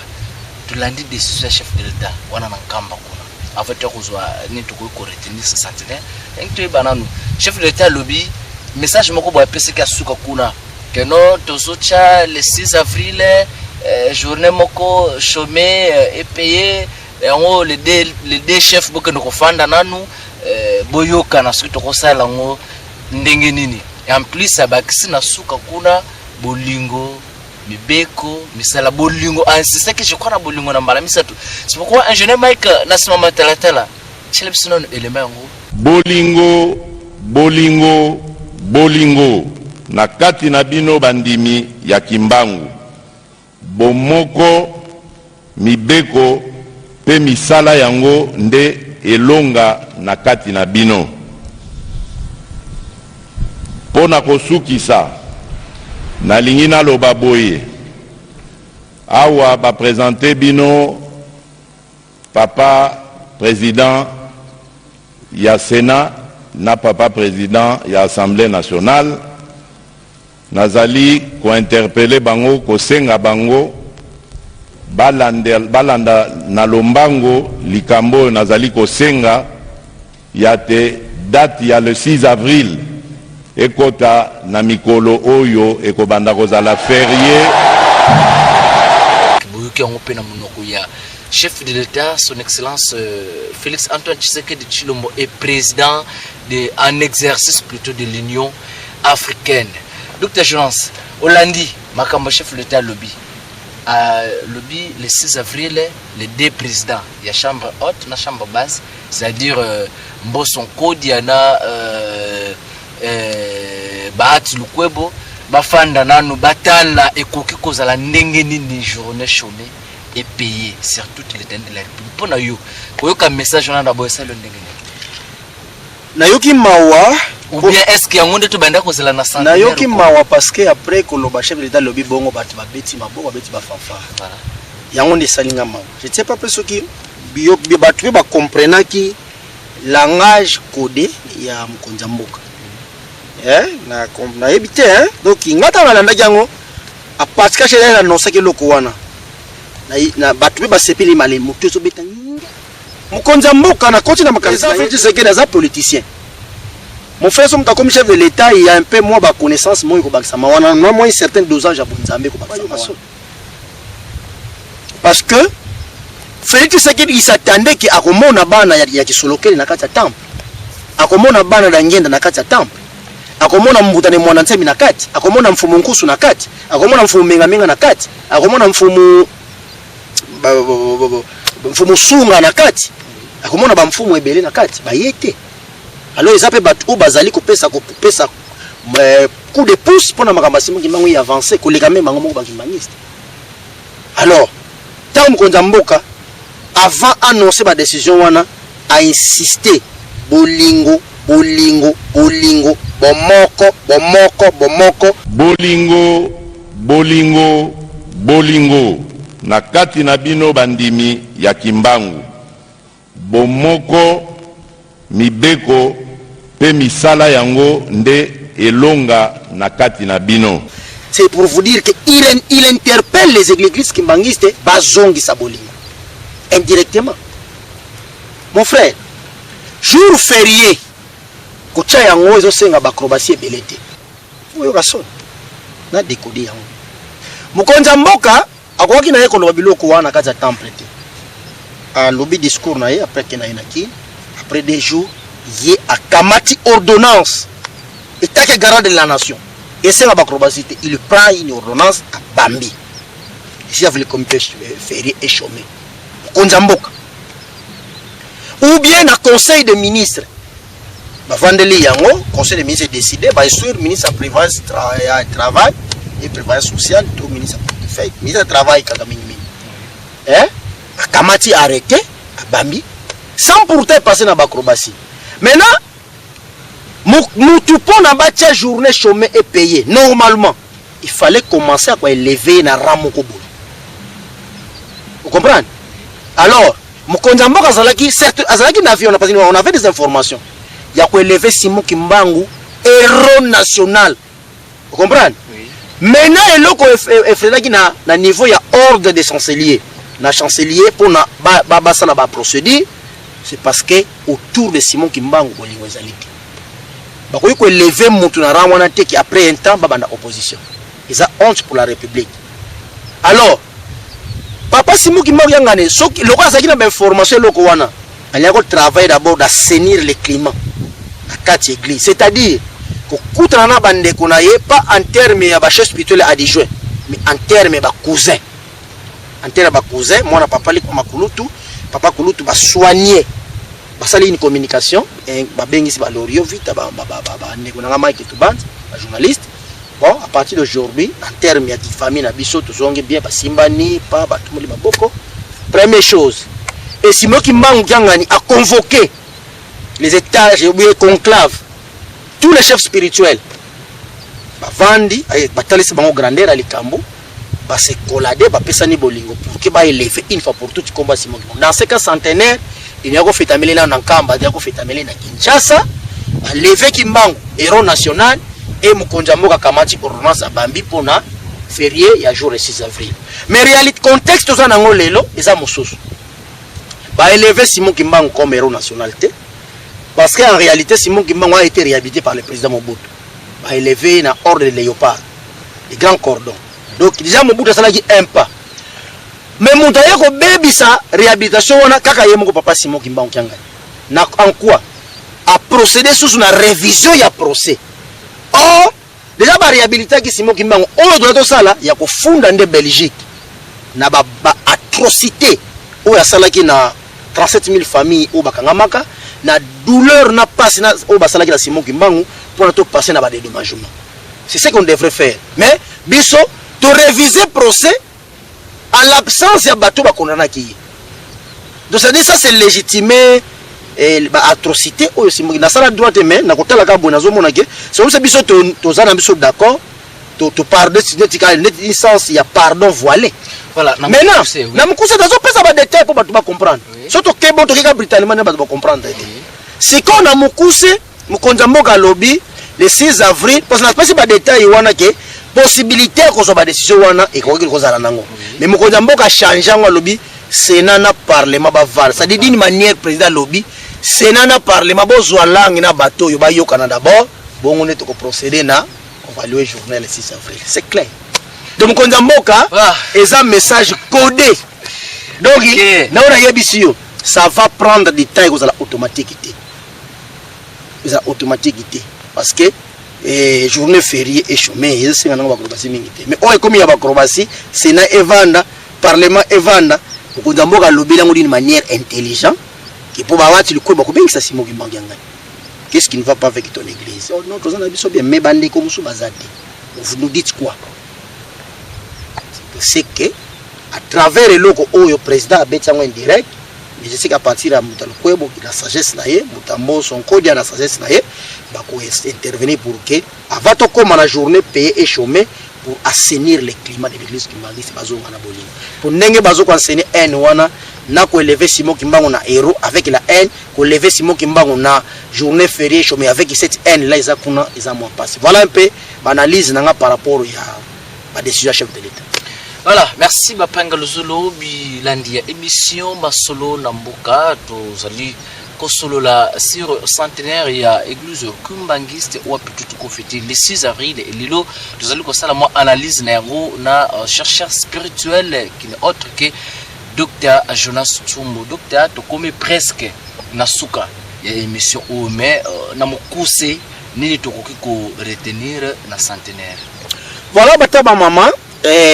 Tulandi décision chef de l'État wana na kamba kuna. En fait kozwa ni tuko ko retenir ce centenaire. Engto bananu chef de l'État lobby message moko bo apesi ka suka kuna que non tozocha le 6 avril journée moko chômé et payé en les deux chefs boke no kofanda nanu boyoka na suki to sala ngo ndenge nini et en plus abakisi na suka kuna bolingo mibeko misala bolingo insiste que je crois na bolingo na mbala misatu c'est pourquoi ingénieur Mike na sima matalatala chelebsino élément ngo bolingo bolingo bolingo na kati na bino bandimi ya Kimbangu bomoko mibeko pe misala yango nde elonga na kati na bino pona kosukisa na lingi naloba boye awa ba présenter bino papa président ya Sénat na papa président ya Assemblée nationale nazali ko interpeller bango ko senga bango balanda na lombango likambo nazali ko senga ya te date ya le 6 avril ekota na mikolo oyo ekobanda kozala férié boyoki yango pe na monoko ya chef de l'État, son excellence Félix Antoine Tshisekedi Tshilombo est président en exercice plutôt de l'Union africaine. Docteur Jonas, Hollandi, Makambo chef de l'État lobby. Lobby le 6 avril, les deux présidents, il y a chambre haute, la chambre basse, c'est-à-dire Mbosonko, Diana, Bahati Lukwebo, Bafanda Nanu, Batala, et Koki Kozala, Nengeni, journée chômée. Et payé sur toute l'étendue de la République. Pour nous, il y a un message on a d'abord ça le Nayoki mawa ou bien est-ce qu'il y a un monde tout banda cause la nation Nayoki mawa parce que après que le chef de l'État lobby bongo bati ba beti mabo beti ba fanfare. Voilà. Yango de salinga mawa. Je ne sais pas plus qui bio batu ba comprendre qui langage codé ya Mkonza Mboka. Na ebité donc ngata balanda yango a parce que j'ai annoncé que loko wana na batu ba sepeli male moto zo beta Mkonza Mboka na continue na makanisa fait ce que des politiciens mon frère son comme chef de l'État il y a un peu moins ba connaissance moi ko bakisa mawana moi un certain dosage à Bonzambe ko bakisa parce que Félix Tshisekedi il s'attendait que akomona bana ya kisolokeli na kati ya temple akomona bana na ngenda na kati ya temple akomona mbutane mwana nsemi na kati akomona mfumu nkusu na kati akomona mfumu menga na kati akomona mfumu mfumu sunga na kati akomona ba mfumu ebele na kati bayete alors ils appellent batu bazali ko pesa coup de pouce pour na makamba Simon Kimbangu y avancer ko leka même bango ba Kimbangiste alors tant Mkonza Mboka avant annoncer ba décision wana a insister bolingo bolingo bolingo bomoko bomoko bomoko bolingo bolingo bolingo na kati na bino bandimi ya Kimbangu bomoko mibeko pe misala yango nde elonga na kati na bino. C'est pour vous dire qu'il interpelle les églises kimbangistes bazongi sabolingo indirectement. Mon frère, jour férié kocha yango ezo senga bakrobasie belete. Oyo kaso na décoder yango. Mukonza mboka akwaki na yeko no biloko wana kaza temple te. A lobby discours na ye après que na inaki après des jours yé a kamati ordonnance état que garant de la nation. Et c'est la bacrobacité, il prend une ordonnance à Bambi. Ici, avec le comité férié et chômé. Konzamboka. Ou bien le conseil de ministres. Vendeli Yango, conseil de ministres décidé, le ministre de la Travail et Prévoyance sociale, tout le ministre de Travail, hein? Kamati arrêté à Bambi, sans pourtant passer dans la bacrobatie. Maintenant, nous pour la journée chômée et payée. Normalement, il fallait commencer à élever na Ramokobo. Vous comprenez? Alors, certes, on avait des informations. Il y a élevé Simon Kimbangu, héros national. Vous comprenez? Oui. Maintenant, il y a un niveau, il y a ordre des chanceliers. Le chancelier, pour la procédure, c'est parce que autour de Simon Kimbangu, il y a il faut lever mon qui après un temps baba na opposition. Ils ont honte pour la République. Alors, papa Simon Kimbangu yangane, le roi Zaki na information loko wana. Il y a travail d'abord d'assainir le climat. La quatre églises, c'est-à-dire que koutana bande konaye pas en termes ya ba chef spirituel adjoint, mais en termes ba cousin. En termes ba cousin, moi na papa liko makulutu, papa kulutu ba soigner. Basali une communication et babengisi ba lorio vite ba nekonanga Mike Tuband, ba journaliste. Bon, à partir d'aujourd'hui, en termes de famille na biso tozonge bien ba simbani pa ba tumuli maboko. Première chose. Et Simon Kimbangu Kiangani a convoqué les étages et les conclaves, tous les chefs spirituels. Ba vandi ay batalisi bango grandeur à Likambo, ba se collader ba pesani bolingo pour que ba élever une fois pour toutes combat Simon Kimbangu. Dans ce cas centenaire, il y a fait améler na Nkamba, il y a fait améler na Kinshasa, lever Kimbangu, héros national, et Mukonjamboka Kamati ordonnance à Bambi pour na férié, il y a jour le 6 avril. Mais réalité, contexte, tout ça n'a pas l'élo, et ça m'a bah élever Simon Kimbangu comme héros nationalité, parce qu'en réalité, Simon Kimbangu a été réhabilité par le président Mobutu. Bah élevé na ordre de léopard, les grands cordons. Donc, déjà Mobutu, ça l'a dit un pas. Mais mon tailleur ko baby sa réhabilitation on a kaka yemo ko papa Simon Kimbangu Kiangani. Na en quoi a procéder sous une révision ya procès. Oh déjà ba réhabilitation qui Simon Kimbangu on doit tout ça là ya ko funda nde Belgique. Na ba atrocité o ya sala ki na 37 000 familles au bakangamaka na douleur na passe na o ba sala ki na Simon Kimbangu pour tout passer na ba dédommagement. C'est ce qu'on devrait faire. Mais biso to réviser procès à l'absence de bateau bakondana qui. Donc ça dit ça c'est légitimé et atrocité au Simon na sala droit mais na kotala ka bonazo monake c'est comme ça biso to zana biso d'accord to pardon significa une sens il y a pardon voilé. Voilà. Maintenant na mukuse dazo pesa ba détail pour bato ba comprendre. Surtout que bon to ka brutalement na bato ba comprendre. Si qu'on a mukuse mukonza mboka lobby le 6 avril parce que na pesa ba détail wana ke possibilité qu'on soit décision wana et qu'on kozala nango mais mokonza mboka changeant wa lobby sénat na parlement ba val ça dit d'une manière président lobby sénat na parlement bozwa langue na bateau yo ba yokana d'abord bon on est ko procéder na on va louer journée le 6 avril c'est clair donc mokonza mboka et un message codé donc na on a yebisio ça va prendre du temps kozala automaticité ça automaticité parce que et journée fériée et chômée c'est un acrobatie mingité mais on comme il y a acrobatie c'est na evanda parlement evanda pour d'abord lobby là d'une manière intelligente qui pour bawati le ko ba ko bengisa Simon Kimbangu Kiangani qu'est-ce qui ne va pas avec ton église oh non tous en abiso bien mais bandi comme sous bazade vous nous dites quoi c'est que à travers le logo au président a betango indirect mais je sais qu'à partir de Mutalokwebo la sagesse na ye Mutambo son code la sagesse na ye ba ko intervenir pour que avant to comme la journée payée et chômée pour assainir le climat de l'église kimbangiste bazonga na bolingo pour ndenge bazo ko enseigner haine wana na ko élever Simon Kimbangu na héros avec la haine ko lever Simon Kimbangu na journée fériée mais avec cette haine là ils kuna ils ont moins passé. Voilà un peu l'analyse nanga par rapport à la décision chef de l'État. Voilà, merci Bapanga Luzolo bilandi ya émission Masolo Namboka tozali kosolo la sur centenaire ya église Kimbangiste ou peut-être ko fêter le 6 avril et lilo tozali ko sala mo analyse na yango na chercheur spirituel qui n'est autre que Dr Jonas Tsumbo. Docteur tokome presque na suka ya émission o mais na mokuse nini tokoki ko retenir na centenaire. Voilà bataba maman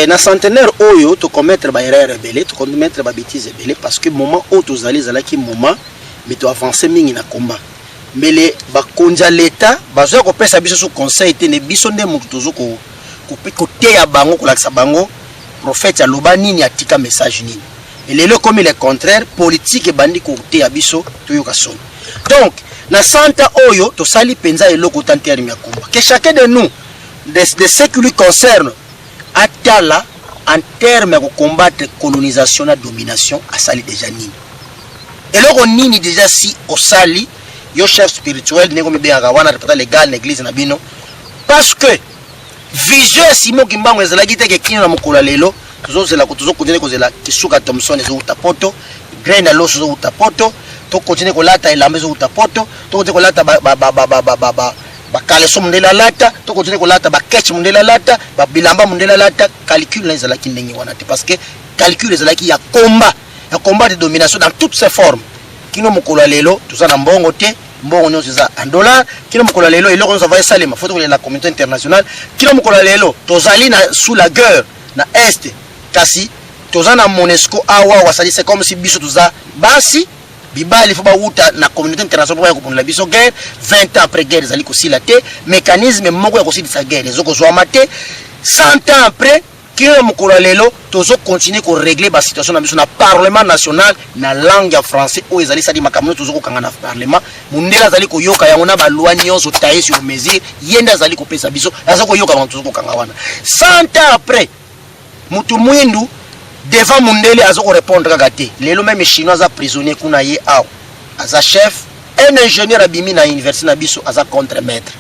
na centenaire oyo to commettre ba erreur rebelle to commettre ba bêtise rebelle parce que moment où tozali zalaki moment mais to avancer mingi na combat mais les ba konja l'état bazo ko pesa biso sous conseil te ne biso nde mutu tozo ko te ya bango ko lakisa bango prophète aloba nini atika message nini et lelo comme le contraire politique bandi ko te ya biso to yoka son. Donc na santa oyo to sali penza eloko tantiari ya combat que chacun de nous de ce qui lui concerne atala en termes de combattre colonisation et domination à sali déjà nini et là on nini déjà si au sali yo chef spirituel n'est comme bien gawana répéter légal l'église na bino parce que vision Simon Kimbangu ezalaki te ke kino na mokolo lelo tozozela ko tozokontinue kozela kisuka Thomson ezo utapoto grain na loso ezo utapoto to continue ko lata elamba ezo utapoto to continue ko lata ba kaleso mundela lata to continue ko lata ba ketch mundela lata ba bilamba mundela lata calcul na ezalaki ndenge wana te parce que calcul ezalaki ya combat de domination dans toutes ses formes kino mokolo lelo tozana mbongo te mbongo nyonso za en dollar kino mokolo lelo eloko nyonso va esalema faut que la communauté internationale kino mokolo lelo tozali na sous la guerre na est kasi tozana Monesco awa wasali c'est comme si biso toza basi bibali faut ba uta na communauté internationale pour la biso guerre 20 ans après guerre zali ko silate mécanisme moko ya ko silisa guerre ezoko zo amate 100 ans après kino mokolo lelo tozo continuer ko régler ba situation na biso na parlement national na langue ya français o ezali sali makamno tozo ko kanga na parlement mundela zali ko yoka yango na ba loi nyonso taillé sur mesure yenda zali ko pesa biso azako yoka tozo ko kanga wana 100 ans après mutu mwindu devant mundele azoko répondre kaka te lelo même chinois a prisonnier kuna ye aw aza chef un ingénieur abimi na université na biso aza contre-maître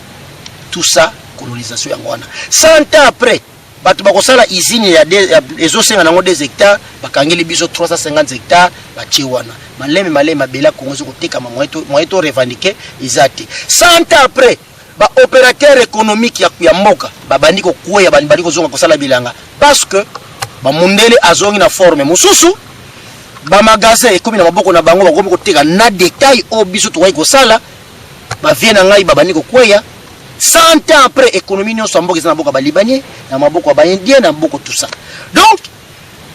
tout ça colonisation yango wana 100 ans après batu bakosala usine ya ezosenga nango 2 hectares bakangeli biso 350 hectares batie wana maleme mabela kongo zo koteka moyeto revendiquer izate 100 ans après ba opérateur économique ya mboka babandi ko kuya bandi ko zonga kosala bilanga parce que ba mundele azongi na forme mususu ba magasin ekomi na maboko na bango bakomi koteka na détail o biso to ko sala ba viena ngai babandi ko kuya 100 ans après économie nyonso mboka na mboka ba libanais na maboko ba indien na maboko tout ça. Donc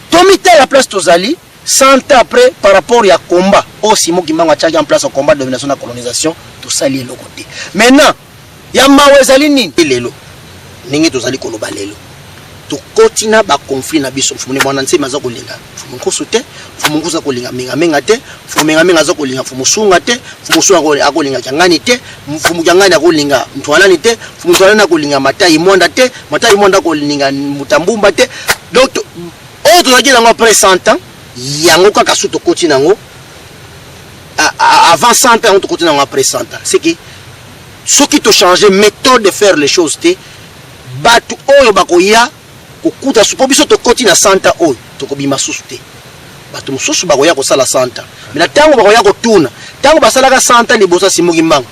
tomite la place tozali 100 ans après par rapport à combat au Simon Kimbangu a en place au combat de domination et colonisation tout ça lié le côté. Maintenant ya mawezali nini lelo ningi tozali koloba lelo to kotina ba conflit na biso fumune mwana nse maza kolinga fumu kosote fumu kosa kolinga menga te fumu menga za kolinga fumu sunga te fumu sunga akolinga kyangani te fumu kyangani akolinga ntwalani te fumu ntwalani akolinga matai monda te matai monda kolinga mutambumba te. Donc autre zaki nango après 100 ans yango kaka suto kotina ngo avant 100 ans on to kotina ngo après 100 ans c'est que ce qui te change méthode de faire les choses te batu oyo bakoya kokuta supo biso to kotina 100 ans oyo to kobima susu te batu mususu bakoya ko sala 100 ans mais na tango bakoya ko tuna tango basalaka 100 ans libosa Simon Kimbangu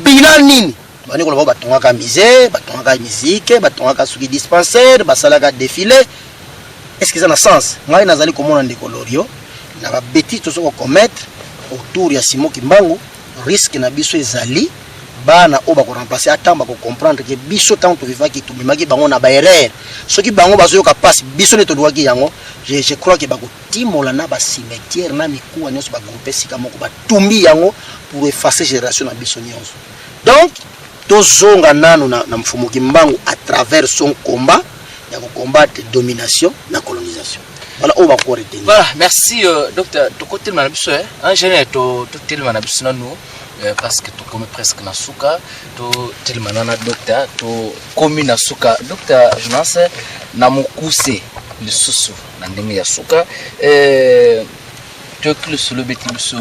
bilan nini bani ko batongaka misère batongaka musique batongaka suki dispensaire basalaka défilé est-ce que ça na sens ngai nazali komona ndeko Lorio na ba bêtise to so commettre autour ya Simon Kimbangu risque na biso ezali bana oba ko remplacer atamba ko comprendre que biso tant to vivaki to bimaki bango na ba erreur soki bango bazoyoka passe biso ne to doaki yango je crois que bako timola na ba cimetière na mikuwa nyonso ba groupe sika moko ba tumbi yango pour effacer génération na biso nyonso. Donc tozonga nanu na mfumu Kimbangu à travers son combat ya ko combattre domination na colonisation. Voilà on va corriger. Voilà, merci docteur to côté manabiso ingénieur to tellement manabiso nanu parce que tu comme presque na suka to tellement na docteur to komi na suka docteur Jonas na mukuse le susu na ndenge ya suka to que le beti biso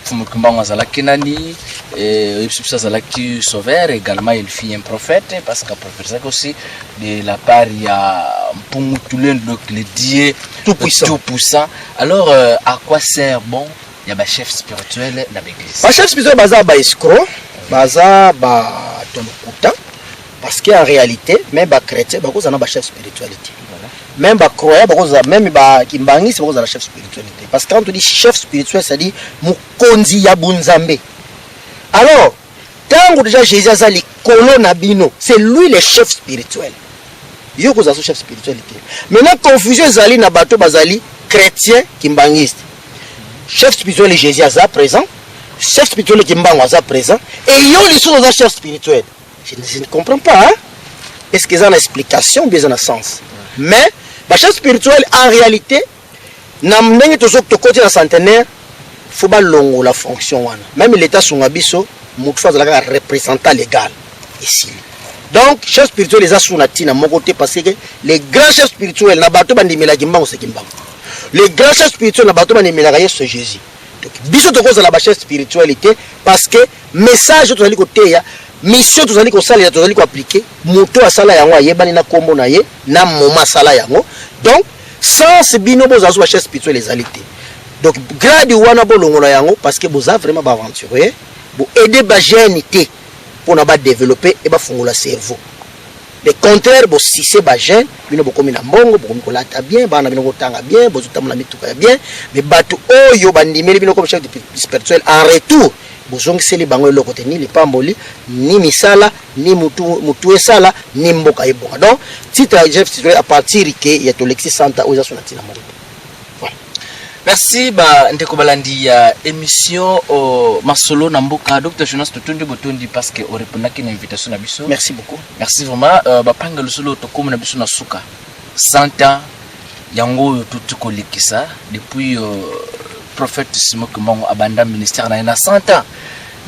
Fumukumbango azalaki nani Ipsipsa azalaki sauveur également il fit un prophète parce que prophète aussi de la part il y a Mpungutulin donc le Dieu tout puissant. Alors à quoi sert bon il y a ba chef spirituel dans l'église. Ba chef spirituel baza ba escroc, baza ba tolokuta parce qu'en réalité même ba chrétien ba kozana ba chef spiritualité. Même ba croyant ba kozana même ba kimbangi c'est ba kozana chef spiritualité parce que quand on dit chef spirituel ça dit mukonzi ya bunzambe. Alors tango déjà Jésus a les colonnes bino, c'est lui le chef spirituel. Yo ko za chef spiritualité. Maintenant confusion zali na bato bazali chrétien kimbangiste. Chef spirituel Jésus est présent, chef spirituel Kimbango est présent, et il y a les choses chef spirituel. Je ne comprends pas. Hein? Est-ce qu'ils ont une explication ou bien un sens? Mais, le chef spirituel, en réalité, dans le côté de la centenaire, il faut pas la fonction. Même l'État sur Nabiso, il faut un représentant légal ici. Donc, chef spirituel, les assunati, à mon côté, parce que les grands chefs spirituels, n'a pas de Kimbango, c'est Kimbango. Les grands chefs spirituels na bato bani melaraye ce Jésus. Donc biso to koza la chef spiritualité parce que message to zali côté ya mission to zali ko sala to zali ko appliquer moto asala yango ayebani na kombo na ye na moma sala yango. Donc sans bino boza so chef spirituel les alités. Donc grade wana bolongo na yango parce que boza vraiment ba aventurer, bo aider ba jeunité pour na ba développer et ba fungola cerveau. Le contraire, si c'est pas jeune, bino bokomi na mbongo, bokomi kolata bien, bana bino kotanga bien, bozutamula mituka bien, mais batu oyo bandimeli bino comme chef spirituel en retour, bozongi seli bango eloko te ni lipamboli, ni misala, ni mutu esala, ni mboka ebonga. Donc, titre chef spirituel à partir que ya to Lexi Santa oza sonatina mo. Merci ndeko balandi ya émission Masolo na mboka Dr Jonas Totondi Botondi parce que on répondaki na invitation na biso. Merci beaucoup. Merci vraiment bapanga lusolo tokomo na biso na suka. 100 ans yango tutu kolikisa depuis prophète Simon Kimbango abanda ministère na 100 ans.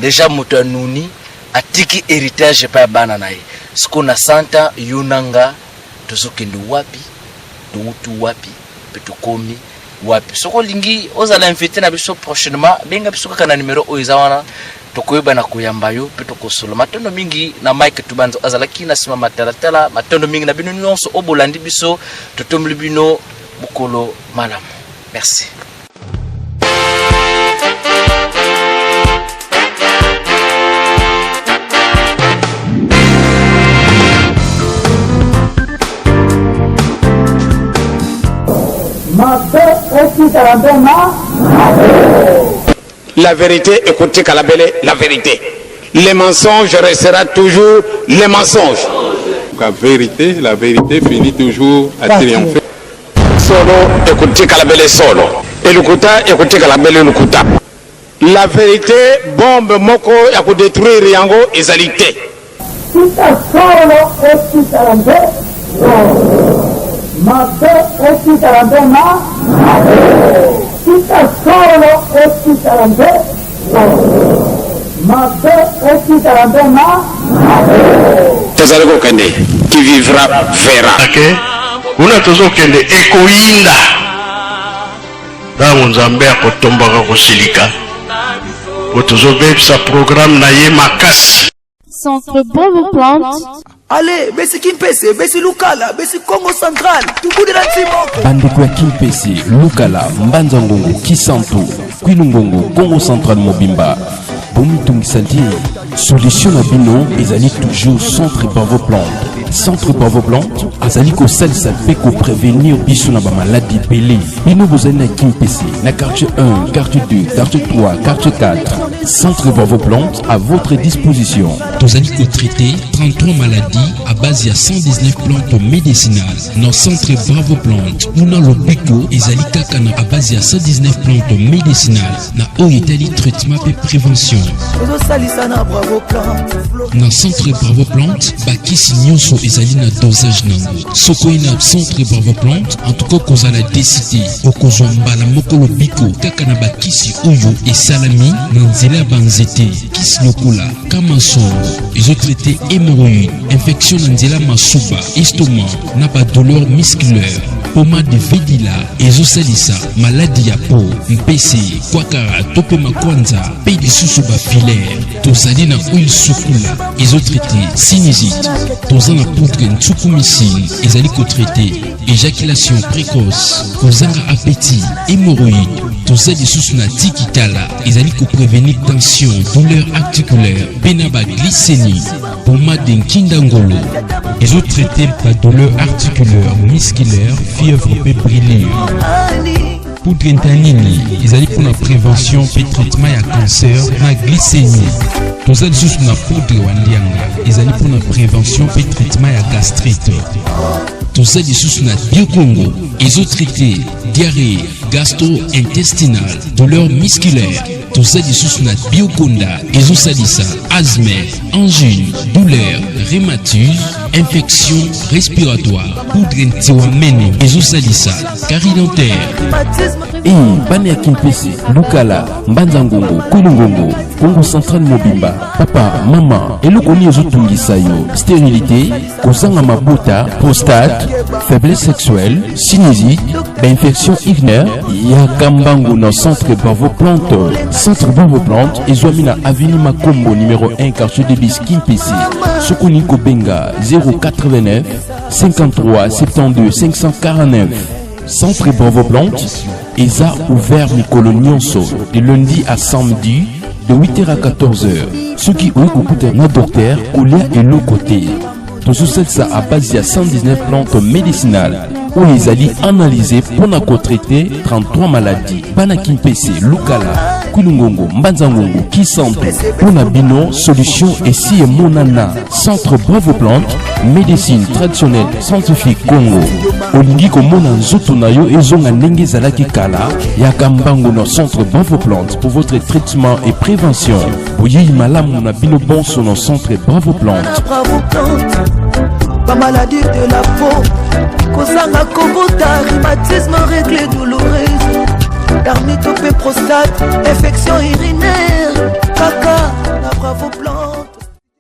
Déjà mutanuni atiki héritage pa bana nae. Siko na 100 ans yunanga tozokende wapi? Tuutu wapi? Petukomi wapi soko lingi ozala invité na biso prochainement benga biso kaka na numéro oizawana tokoyeba na kuyamba yo pe tokosolo matondo mingi na Mike Tubanzo azalaki na sima matalatala matondo mingi na bino nyonso obolandi biso totomli bino bukolo malamu. Merci. La vérité, écoutez Kalabele, la vérité. Les mensonges restera toujours les mensonges. La vérité finit toujours à triompher. Solo, écoutez Kalabele solo. Et Lukuta, écoutez Kalabele Lukuta. La vérité, bombe moko, ya ko détruire yango ezalité. Tazaleko kende qui vivra verra. Okay. Una tozo kende ekoinda. Dango nzambe akotombaka kosilika. Botozo bebisa programme na ye makasi. Centre Bravo Plante. Allez, besi Kimpese, besi Lukala, besi Congo Central, tukudi na Timoko. Bandeko ya Kimpese, Lukala, Mbanza Ngongo, Kisantu, Kwilungongo, Congo Central Mobimba. Bomitung Santi, solution à bino, ezali toujours Centre Bravo Plante. Centre Bravo Plante, azaliko salisa peko prévenir biso na ba maladie belé. Bino bozali na Kimpese, na quartier 1, quartier 2, quartier 3, quartier 4. Centre Bravo Plante à votre disposition. Tozaliko traité 33 maladies à base de 119 plantes médicinales. Dans Centre Bravo Plante, on a le bico ezalika kana à base de 119 plantes médicinales. Na oitali traitement et prévention. Dans Centre Bravo Plante, bakisi nyonso ezali na dosage nango. Soko ina Centre Bravo Plante, en tout cas kozala décidé okozwa mbala moko lo bico kaka na bakisi oyo et salami na nzela nzela banzete kis lokola kamasongo ezotraite hémorroïde infection na nzela masuba estomac na badouleur musculaire pomade de vedila ezosalisa maladi ya po mpese kwakara to mpe makwanza mpe lisusu bafilaire tozali na oil sukula ezotraite sinusite toza na poudre ntsukumisi ezali kotraite éjaculation précoce kozanga appétit hémorroïde toza lisusu na tikitala ezali koprévenir tension douleur articulaire mpe na baglycémie pomade nkindangolo ezotraite badouleur articulaire musculaire fièvre mpe brûlure poudre ntanini ezali mpona prévention mpe traitement ya cancer na glycémie toza lisusu na poudre wa ndianga ezali mpona prévention mpe traitement ya gastrite toza lisusu na biokongo ezotraite diarrhée gastro-intestinale douleur musculaire toza lisusu na biokonda ezosalisa asthme angine douleur rhumatisme infection respiratoire poudre ntiwamene ezosalisa carie dentaire bana ya kimpese lukala mbanza ngongo kulungongo kongo central mobimba papa mama eloko ni ezotungisa yo stérilité kozanga mabota prostate faiblesse sexuelle sinusite infection urinaire ya kambangu na centre Bravo Plante. Centre Bravo Plante ezwami na avenue Makombo numéro 1 quartier de bis Kimpese sokoni kobenga 089 53 72 549. Centre Bravo Plante eza ouvert mikolo nyonso de lundi à samedi de 8h à 14h. Ceux qui ont écouté notre docteur Kolia et l'autre côté. Tout ça à base de 119 plantes médicinales où ils allaient analyser pour traiter 33 maladies. Bana Kimpese, Lukala, Kulungongo, Mbanzangongo, Kisanto, Ponabino, solution ici et Monana. Centre Bravo Plante, médecine traditionnelle scientifique Congo. Olingi Komona Zotonayo et Zonga Nenge Zalaki Kala, Yakambango no Centre Bravo Plante pour votre traitement et prévention. Oye Malam na Bino Bon sur nos centres Bravo Plante. Pas maladie de la peau, Kosanga Kobota, rhumatisme, règles douloureuses, dermatopée prostate, infection urinaire, caca.